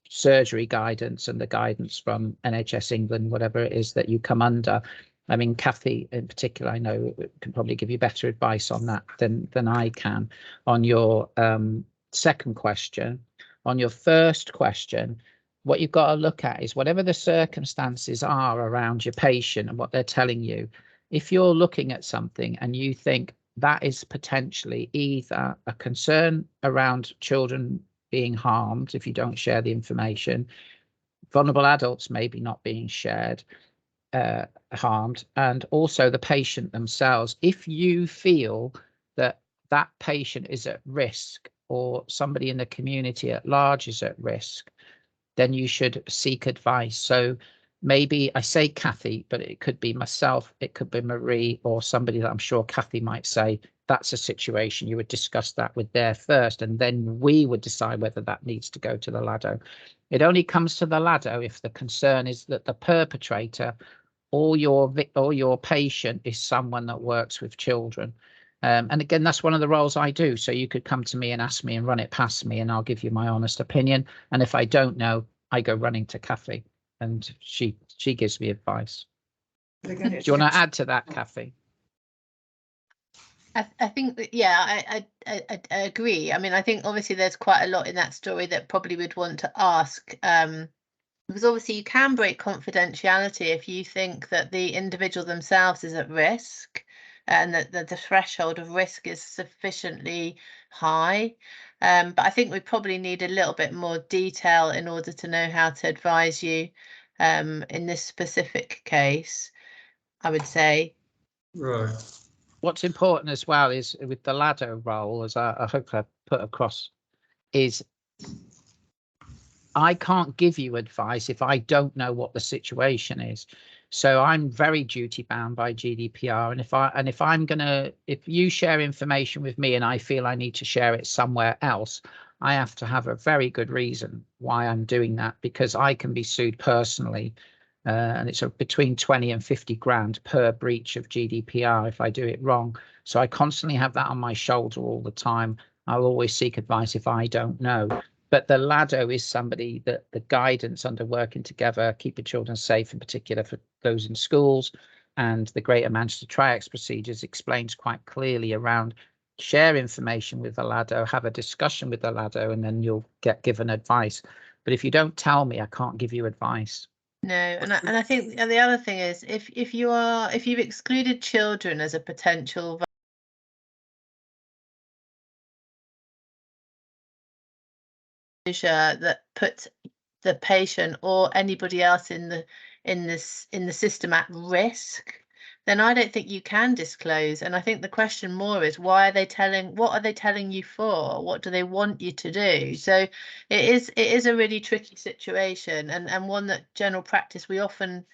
surgery guidance and the guidance from NHS England, whatever it is that you come under. I mean, Kathy in particular, I know can probably give you better advice on that than I can. On your second question, on your first question, what you've got to look at is whatever the circumstances are around your patient and what they're telling you. If you're looking at something and you think that is potentially either a concern around children being harmed if you don't share the information, vulnerable adults maybe not being shared, harmed, and also the patient themselves. If you feel that that patient is at risk or somebody in the community at large is at risk, then you should seek advice. So maybe I say Kathy, but it could be myself, it could be Marie, or somebody that I'm sure Kathy might say, that's a situation you would discuss that with there first, and then we would decide whether that needs to go to the LADO. It only comes to the LADO if the concern is that the perpetrator or your patient is someone that works with children. And again, that's one of the roles I do. So you could come to me and ask me and run it past me, and I'll give you my honest opinion. And if I don't know, I go running to Kathy, and she gives me advice. Do you want to add to that, Kathy? I think that, yeah, I agree. I mean, I think obviously there's quite a lot in that story that probably would want to ask, because obviously you can break confidentiality if you think that the individual themselves is at risk and that the threshold of risk is sufficiently high. But I think we probably need a little bit more detail in order to know how to advise you in this specific case, I would say. Right. What's important as well is with the LADO role, as I hope I put across, is I can't give you advice if I don't know what the situation is. So I'm very duty bound by GDPR. And if you share information with me and I feel I need to share it somewhere else, I have to have a very good reason why I'm doing that, because I can be sued personally. And it's between 20 and 50 grand per breach of GDPR if I do it wrong. So I constantly have that on my shoulder all the time. I'll always seek advice if I don't know. But the LADO is somebody that the guidance under Working Together, Keeping Children Safe in particular for those in schools, and the Greater Manchester Triacs procedures explains quite clearly around share information with the LADO, have a discussion with the LADO, and then you'll get given advice. But if you don't tell me, I can't give you advice. No, and I think the other thing is if you've excluded children as a potential that puts the patient or anybody else in the system at risk, then I don't think you can disclose. And I think the question more is what are they telling you for? What do they want you to do? So it is a really tricky situation, and one that general practice we often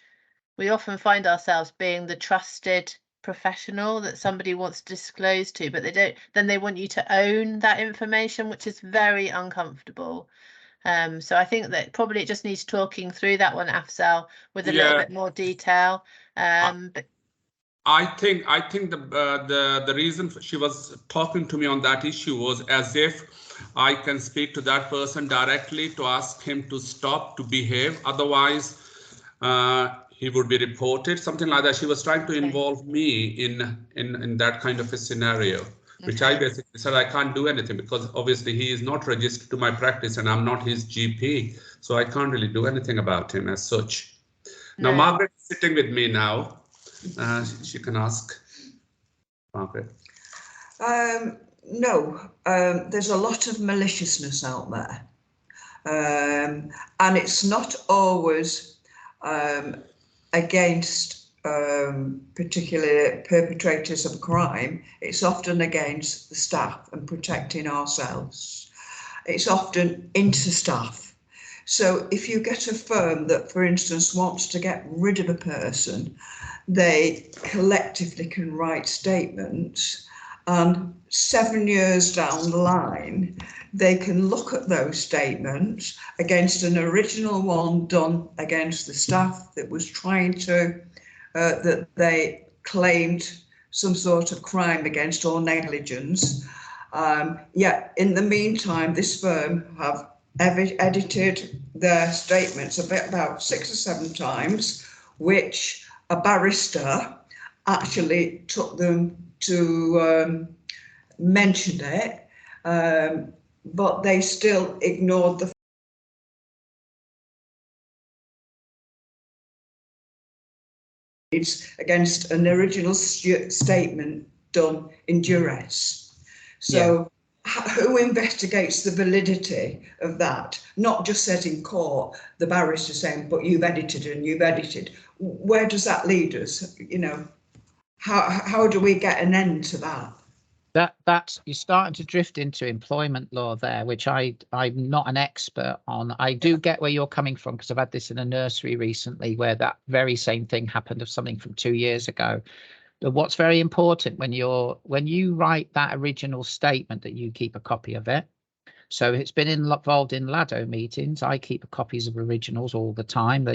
find ourselves being the trusted professional that somebody wants to disclose to, but they want you to own that information, which is very uncomfortable. So I think that probably it just needs talking through that one, Afzal, with a little bit more detail. But I think the reason she was talking to me on that issue was as if I can speak to that person directly to ask him to stop, to behave. Otherwise, he would be reported, something like that. She was trying to involve me in that kind of a scenario, which I basically said I can't do anything because obviously he is not registered to my practice and I'm not his GP. So I can't really do anything about him as such. Now, Margaret is sitting with me now. She can ask. Margaret. No, there's a lot of maliciousness out there. And it's not always against particular perpetrators of crime. It's often against the staff and protecting ourselves. It's often inter-staff. So if you get a firm that, for instance, wants to get rid of a person, they collectively can write statements, and 7 years down the line, they can look at those statements against an original one done against the staff that was trying to, that they claimed some sort of crime against or negligence. Yet in the meantime, this firm have edited their statements about 6 or 7 times, which a barrister actually took them to mention it, but they still ignored the against an original statement done in duress. So who investigates the validity of that? Not just says in court, the barrister saying, but you've edited and you've edited. Where does that lead us? You know, how do we get an end to that? That's you're starting to drift into employment law there, which I'm not an expert on. I do get where you're coming from because I've had this in a nursery recently where that very same thing happened of something from 2 years ago. But what's very important when you write that original statement that you keep a copy of it. So it's been involved in LADO meetings. I keep copies of originals all the time.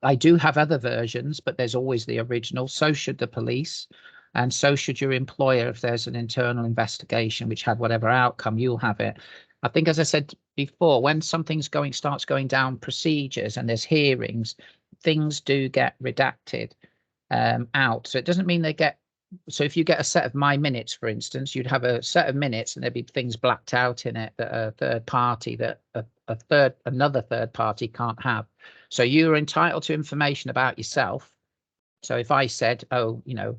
I do have other versions, but there's always the original. So should the police. And so should your employer if there's an internal investigation which had whatever outcome, you'll have it. I think, as I said before, when something's starts going down procedures and there's hearings, things do get redacted out. So it doesn't mean they get. So if you get a set of my minutes, for instance, you'd have a set of minutes and there'd be things blacked out in it that a third party that another third party can't have. So you're entitled to information about yourself. So if I said, oh, you know,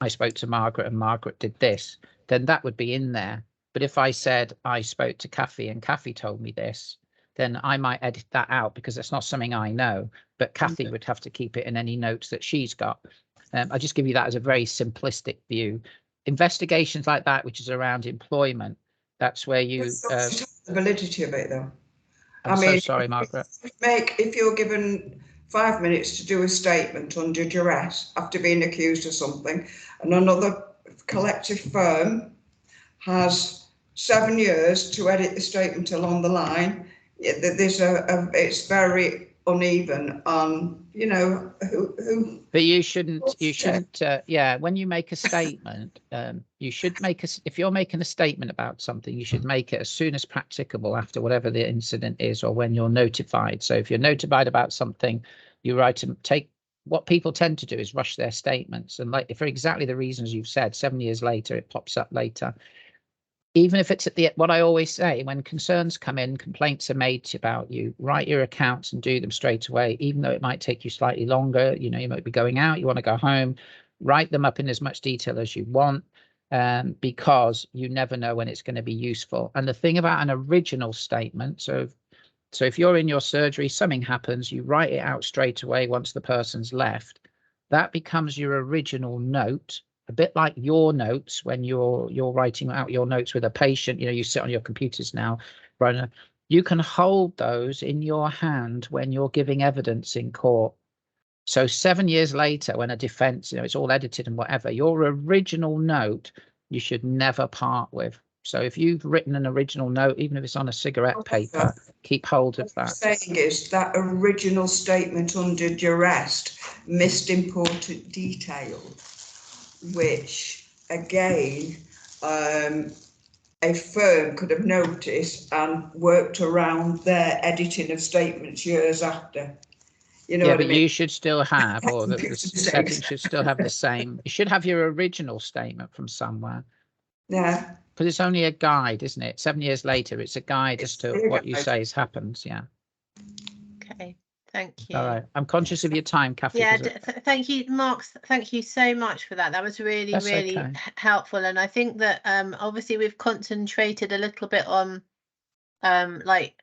I spoke to Margaret and Margaret did this, then that would be in there. But if I said I spoke to Kathy and Kathy told me this, then I might edit that out because it's not something I know. But Kathy would have to keep it in any notes that she's got. I just give you that as a very simplistic view. Investigations like that, which is around employment, that's where you the validity of it, though. I'm so sorry, Margaret. If you're given 5 minutes to do a statement under duress after being accused of something, and another collective firm has 7 years to edit the statement along the line, there's it's very uneven on, you know, who. But you shouldn't, yeah, when you make a statement, you should make if you're making a statement about something, you should make it as soon as practicable after whatever the incident is or when you're notified. So if you're notified about something, you write and take. What people tend to do is rush their statements, and like for exactly the reasons you've said, 7 years later, it pops up later. Even if it's at the, what I always say, when concerns come in, complaints are made about you, write your accounts and do them straight away, even though it might take you slightly longer. You know, you might be going out, you want to go home, write them up in as much detail as you want, because you never know when it's going to be useful. And the thing about an original statement, so if you're in your surgery, something happens, you write it out straight away once the person's left, that becomes your original note. A bit like your notes when you're writing out your notes with a patient, you know, you sit on your computers now, right? You can hold those in your hand when you're giving evidence in court. So 7 years later, when a defense, you know, it's all edited and whatever, your original note, you should never part with. So if you've written an original note, even if it's on a cigarette paper, keep hold of What I'm that. saying is that original statement under duress missed important detail, which again, a firm could have noticed and worked around their editing of statements years after. You know Yeah, what I but mean? you should still have, or the Computer settings mistakes. should still have the same. You should have your original statement from somewhere. Yeah. Because it's only a guide, isn't it? 7 years later, it's a guide as It's to a what you guide. say has happened. Yeah. Okay, thank you. All right. I'm conscious of your time, Kathy. Yeah, 'cause thank you, Mark. Thank you so much for that. That was really, That's really okay. helpful. And I think that obviously we've concentrated a little bit on like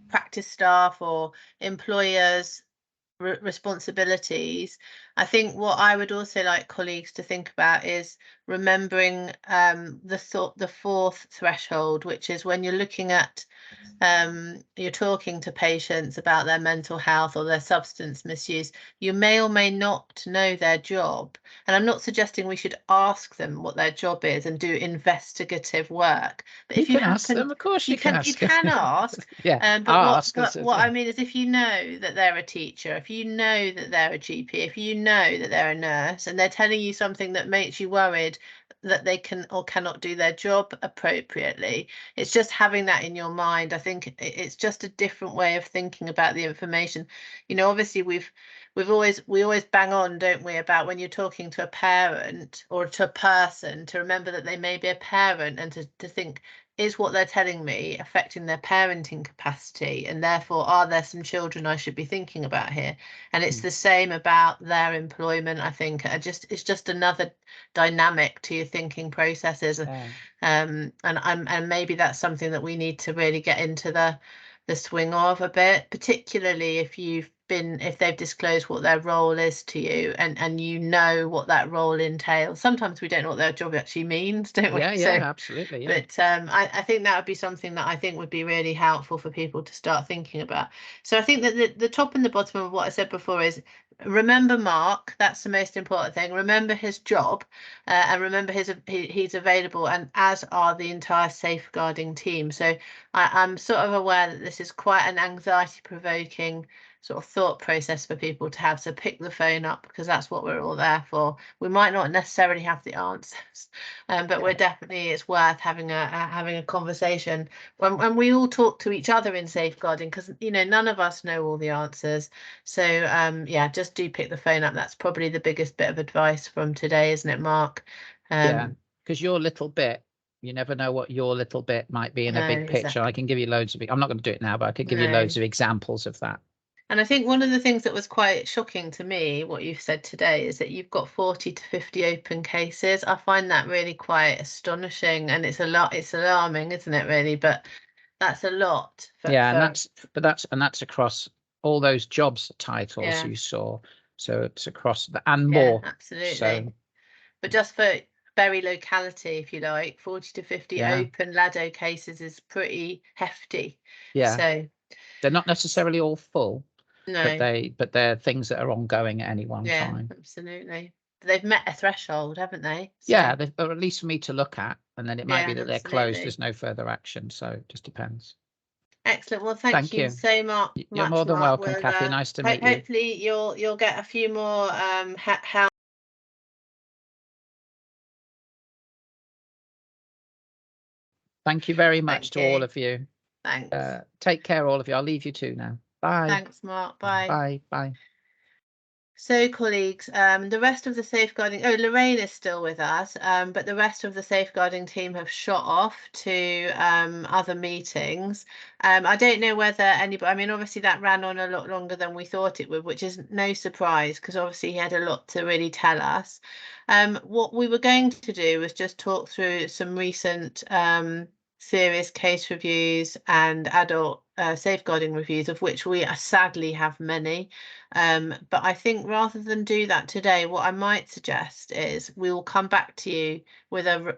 practice staff or employers' responsibilities. I think what I would also like colleagues to think about is remembering the fourth threshold, which is when you're looking at you're talking to patients about their mental health or their substance misuse, you may or may not know their job. And I'm not suggesting we should ask them what their job is and do investigative work. But if you can ask happen, them, of course you can ask. you can ask. Yeah, But ask. what I mean is, if you know that they're a teacher, if you know that they're a GP, if you know that they're a nurse, and they're telling you something that makes you worried that they can or cannot do their job appropriately, it's just having that in your mind. I think it's just a different way of thinking about the information. You know, obviously we always bang on, don't we, about when you're talking to a parent or to a person, to remember that they may be a parent, and to think, is what they're telling me affecting their parenting capacity, and therefore are there some children I should be thinking about here? And it's the same about their employment. I think it's just another dynamic to your thinking processes. And maybe that's something that we need to really get into the swing of a bit, particularly if they've disclosed what their role is to you, and you know what that role entails. Sometimes we don't know what their job actually means, don't we? Yeah, So, absolutely. Yeah. but I think that would be something that I think would be really helpful for people to start thinking about. So I think that the top and the bottom of what I said before is, remember Mark, that's the most important thing. Remember his job, and remember he's available, and as are the entire safeguarding team. So I'm sort of aware that this is quite an anxiety provoking sort of thought process for people to have. So pick the phone up, because that's what we're all there for. We might not necessarily have the answers, but we're definitely, it's worth having a conversation when we all talk to each other in safeguarding, because none of us know all the answers. So yeah, just do pick the phone up. That's probably the biggest bit of advice from today, isn't it, Mark? Yeah, because your little bit, you never know what your little bit might be in a big picture. Exactly. I can give you loads of, I'm not going to do it now, but I could give you loads of examples of that. And I think one of the things that was quite shocking to me, what you've said today, is that you've got 40 to 50 open cases. I find that really quite astonishing, and it's alarming, isn't it, really? But that's a lot. And that's across all those jobs titles you saw. So it's across and more. Absolutely. So, but just for Bury locality, if you like, 40 to 50 open LADO cases is pretty hefty. Yeah. So they're not necessarily all full. No, but they're things that are ongoing at any one time. Absolutely. They've met a threshold, haven't they? So, yeah, or at least for me to look at, and then it might be that they're closed. There's no further action, so it just depends. Excellent. Well, thank you so much. You're more than welcome, Kathy. Nice to meet you. Hopefully, you'll get a few more help. Thank you very much to all of you. Thanks. Take care, all of you. I'll leave you to now. Bye. Thanks, Mark. Bye. Bye. Bye. So, colleagues, the rest of the safeguarding, Lorraine is still with us, but the rest of the safeguarding team have shot off to other meetings. I don't know whether anybody, I mean, obviously that ran on a lot longer than we thought it would, which is no surprise, because obviously he had a lot to really tell us. What we were going to do was just talk through some recent serious case reviews and adult safeguarding reviews, of which we sadly have many. But I think rather than do that today, what I might suggest is we will come back to you with a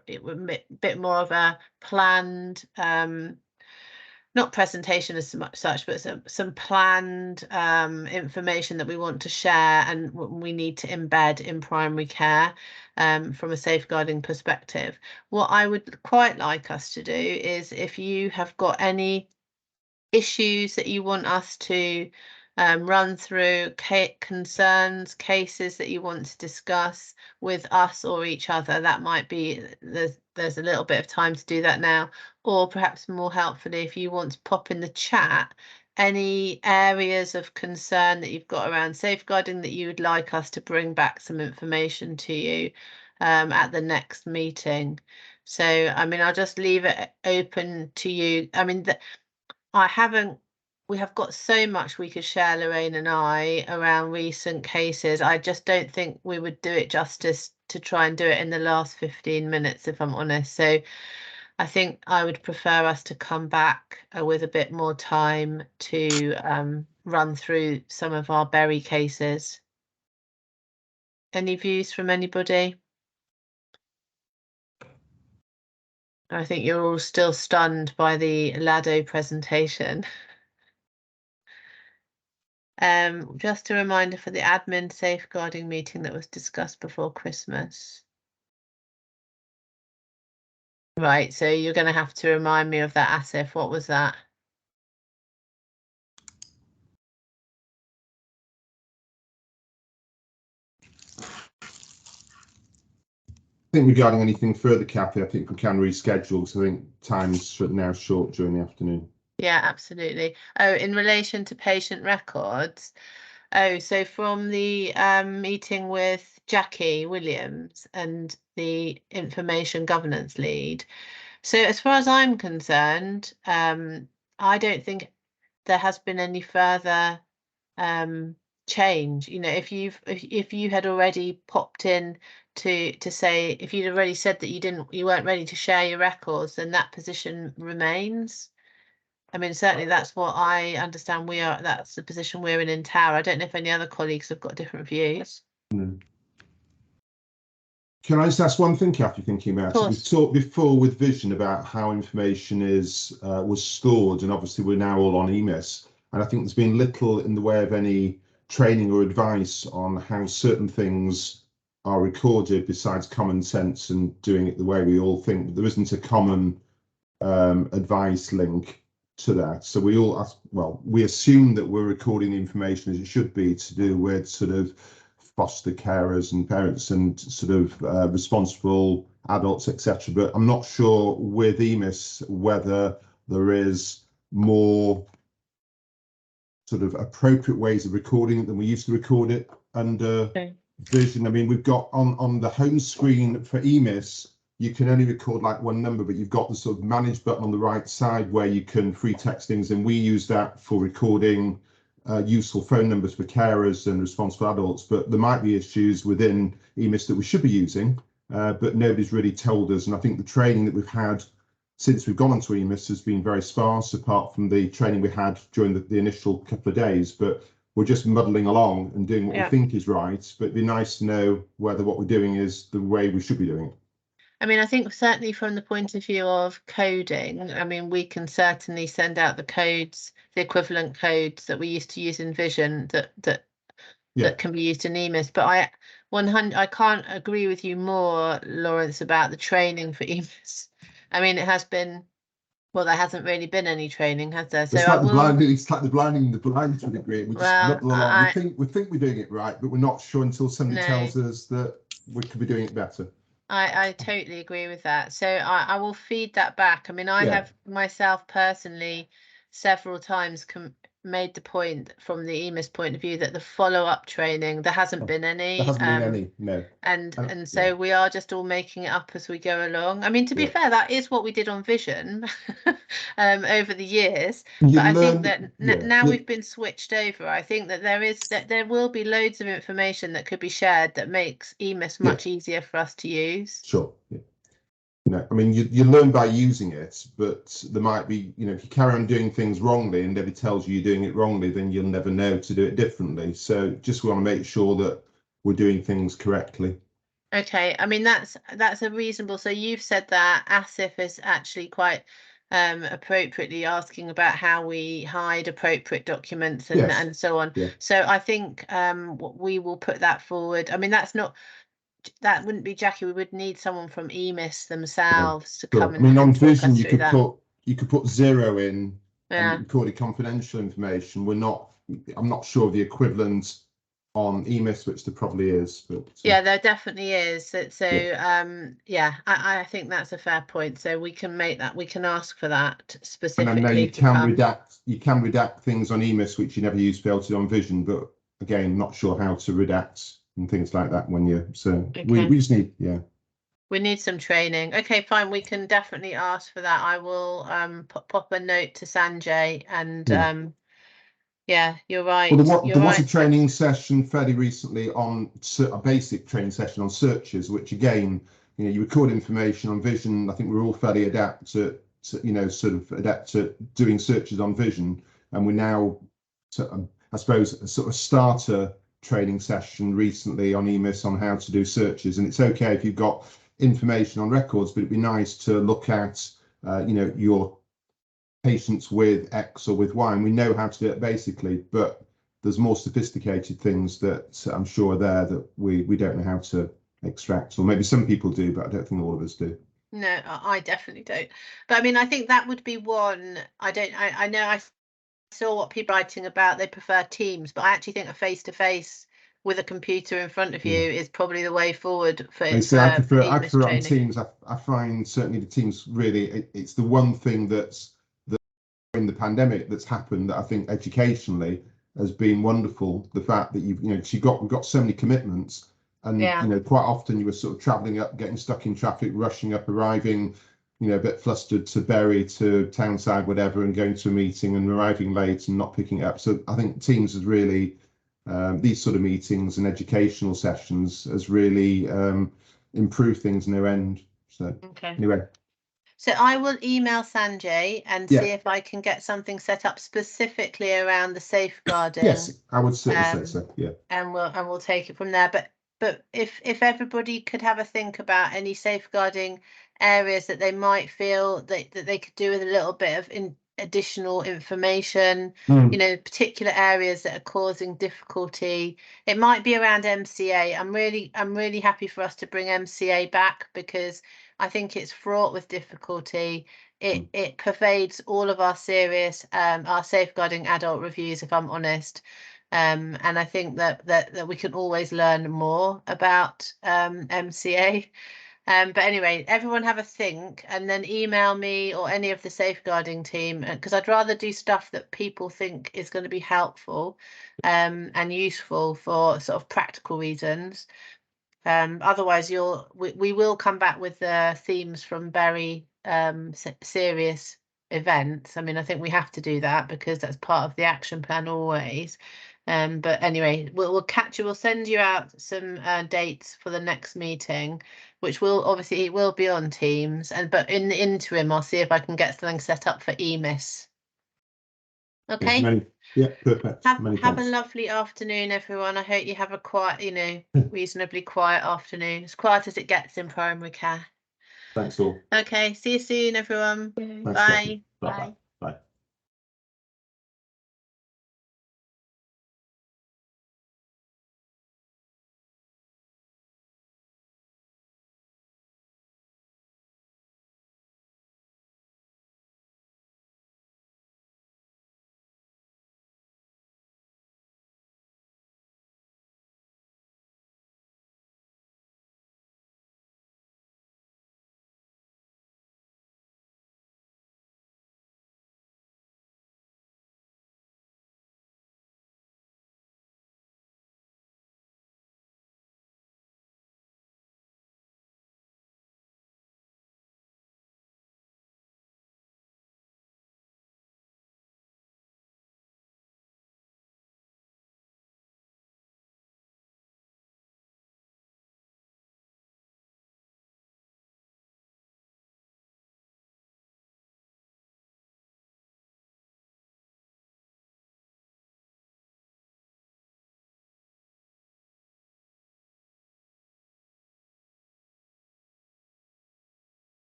bit more of a planned, not presentation as such, but some planned information that we want to share and we need to embed in primary care from a safeguarding perspective. What I would quite like us to do is, if you have got any issues that you want us to run through, concerns, cases that you want to discuss with us or each other, that might be, there's a little bit of time to do that now. Or perhaps more helpfully, if you want to pop in the chat any areas of concern that you've got around safeguarding that you would like us to bring back some information to you at the next meeting. So, I mean, I'll just leave it open to you. I mean, we have got so much we could share, Lorraine and I, around recent cases. I just don't think we would do it justice to try and do it in the last 15 minutes, if I'm honest. So I think I would prefer us to come back with a bit more time to run through some of our Berry cases. Any views from anybody? I think you're all still stunned by the Lado presentation. Just a reminder for the admin safeguarding meeting that was discussed before Christmas. Right, so you're going to have to remind me of that, Asif. What was that? I think regarding anything further, Kathy, I think we can reschedule because I think time's now short during the afternoon. Yeah, absolutely. Oh, in relation to patient records. Oh, so from the meeting with Jackie Williams and the information governance lead. So as far as I'm concerned, I don't think there has been any further change. You know, if you had already popped in to say, if you'd already said that you weren't ready to share your records, then that position remains. I mean, certainly that's what I understand. That's the position we're in Tower. I don't know if any other colleagues have got different views. Can I just ask one thing, Kathy, thinking about it? We've talked before with Vision about how information was stored, and obviously we're now all on EMIS. And I think there's been little in the way of any training or advice on how certain things are recorded besides common sense and doing it the way we all think. There isn't a common advice link to that. So we assume that we're recording the information as it should be to do with sort of foster carers and parents and sort of responsible adults, etc. But I'm not sure with EMIS whether there is more sort of appropriate ways of recording it than we used to record it under Vision. I mean, we've got on the home screen for EMIS, you can only record like one number, but you've got the sort of manage button on the right side where you can free text things, and we use that for recording useful phone numbers for carers and responsible adults. But there might be issues within EMIS that we should be using, but nobody's really told us. And I think the training that we've had since we've gone onto EMIS has been very sparse, apart from the training we had during the initial couple of days. But we're just muddling along and doing what we think is right. But it'd be nice to know whether what we're doing is the way we should be doing it. I mean, I think certainly from the point of view of coding, I mean, we can certainly send out the codes, the equivalent codes that we used to use in Vision that can be used in EMIS. But I can't agree with you more, Lawrence, about the training for EMIS. I mean, it has been, well, there hasn't really been any training, has there? So it's like the blinding the blind to a degree. We just muddle along. We think we're doing it right, but we're not sure until somebody tells us that we could be doing it better. I totally agree with that. So I will feed that back. I mean, I have myself personally several times made the point from the EMIS point of view that the follow-up training, there hasn't been any. There hasn't been any, no. And so we are just all making it up as we go along. I mean, to be fair, that is what we did on Vision over the years. But I think that now we've been switched over. I think that there will be loads of information that could be shared that makes EMIS much easier for us to use. Sure. Yeah. No, I mean, you learn by using it, but there might be, you know, if you carry on doing things wrongly and nobody tells you you're doing it wrongly, then you'll never know to do it differently. So just want to make sure that we're doing things correctly. Okay, I mean, that's a reasonable. So you've said that Asif is actually quite appropriately asking about how we hide appropriate documents and so on. Yeah. So I think we will put that forward. I mean, that wouldn't be Jackie. We would need someone from EMIS themselves to come. I mean, on Vision, you could put 0 in Yeah. recorded confidential information. I'm not sure of the equivalent on EMIS, which there probably is, but yeah, there definitely is. So Yeah. yeah, I think that's a fair point. So we can ask for that and specifically. I know you can redact things on EMIS which you never use for LTD on Vision, but again, not sure how to redact and things like that when you we just need we need some training. Okay, fine, we can definitely ask for that. I will pop a note to Sanjay and yeah, you're right. Well, there was a training session fairly recently on a basic training session on searches, which again, you record information on Vision. I think we're all fairly adept to adept to doing searches on Vision, and we're now, I suppose, a sort of starter training session recently on EMIS on how to do searches. And it's okay if you've got information on records, but it'd be nice to look at, your patients with X or with Y, and we know how to do it basically, but there's more sophisticated things that I'm sure are there that we don't know how to extract, or maybe some people do, but I don't think all of us do. No, I definitely don't. But I mean, I think that would be one. I know I saw what people are writing about. They prefer Teams, but I actually think a face-to-face with a computer in front of you is probably the way forward for it. I prefer it on Teams. I find certainly the Teams really, it's the one thing that's in the pandemic that's happened that I think educationally has been wonderful. The fact that we've got so many commitments, and quite often you were sort of travelling up, getting stuck in traffic, rushing up, arriving, a bit flustered to Bury, to Townside, whatever, and going to a meeting and arriving late and not picking it up. So I think Teams has really, these sort of meetings and educational sessions has really improved things in their end. So anyway. So I will email Sanjay and see if I can get something set up specifically around the safeguarding. Yes, I would certainly say so. Yeah. And we'll take it from there. But if everybody could have a think about any safeguarding areas that they might feel that they could do with a little bit of additional information, particular areas that are causing difficulty. It might be around MCA. I'm really happy for us to bring MCA back, because I think it's fraught with difficulty. It pervades all of our serious our safeguarding adult reviews, if I'm honest. And I think that we can always learn more about MCA. But anyway, everyone have a think and then email me or any of the safeguarding team, because I'd rather do stuff that people think is going to be helpful and useful for sort of practical reasons. Otherwise, we will come back with the themes from very serious events. I mean, I think we have to do that because that's part of the action plan always. But anyway, we'll catch you. We'll send you out some dates for the next meeting, which will be on Teams. But in the interim, I'll see if I can get something set up for EMIS. Okay. Yeah, perfect. Have a lovely afternoon, everyone. I hope you have a quiet, reasonably quiet afternoon, as quiet as it gets in primary care. Thanks all. Okay, see you soon, everyone. Thanks, Bye. Bye.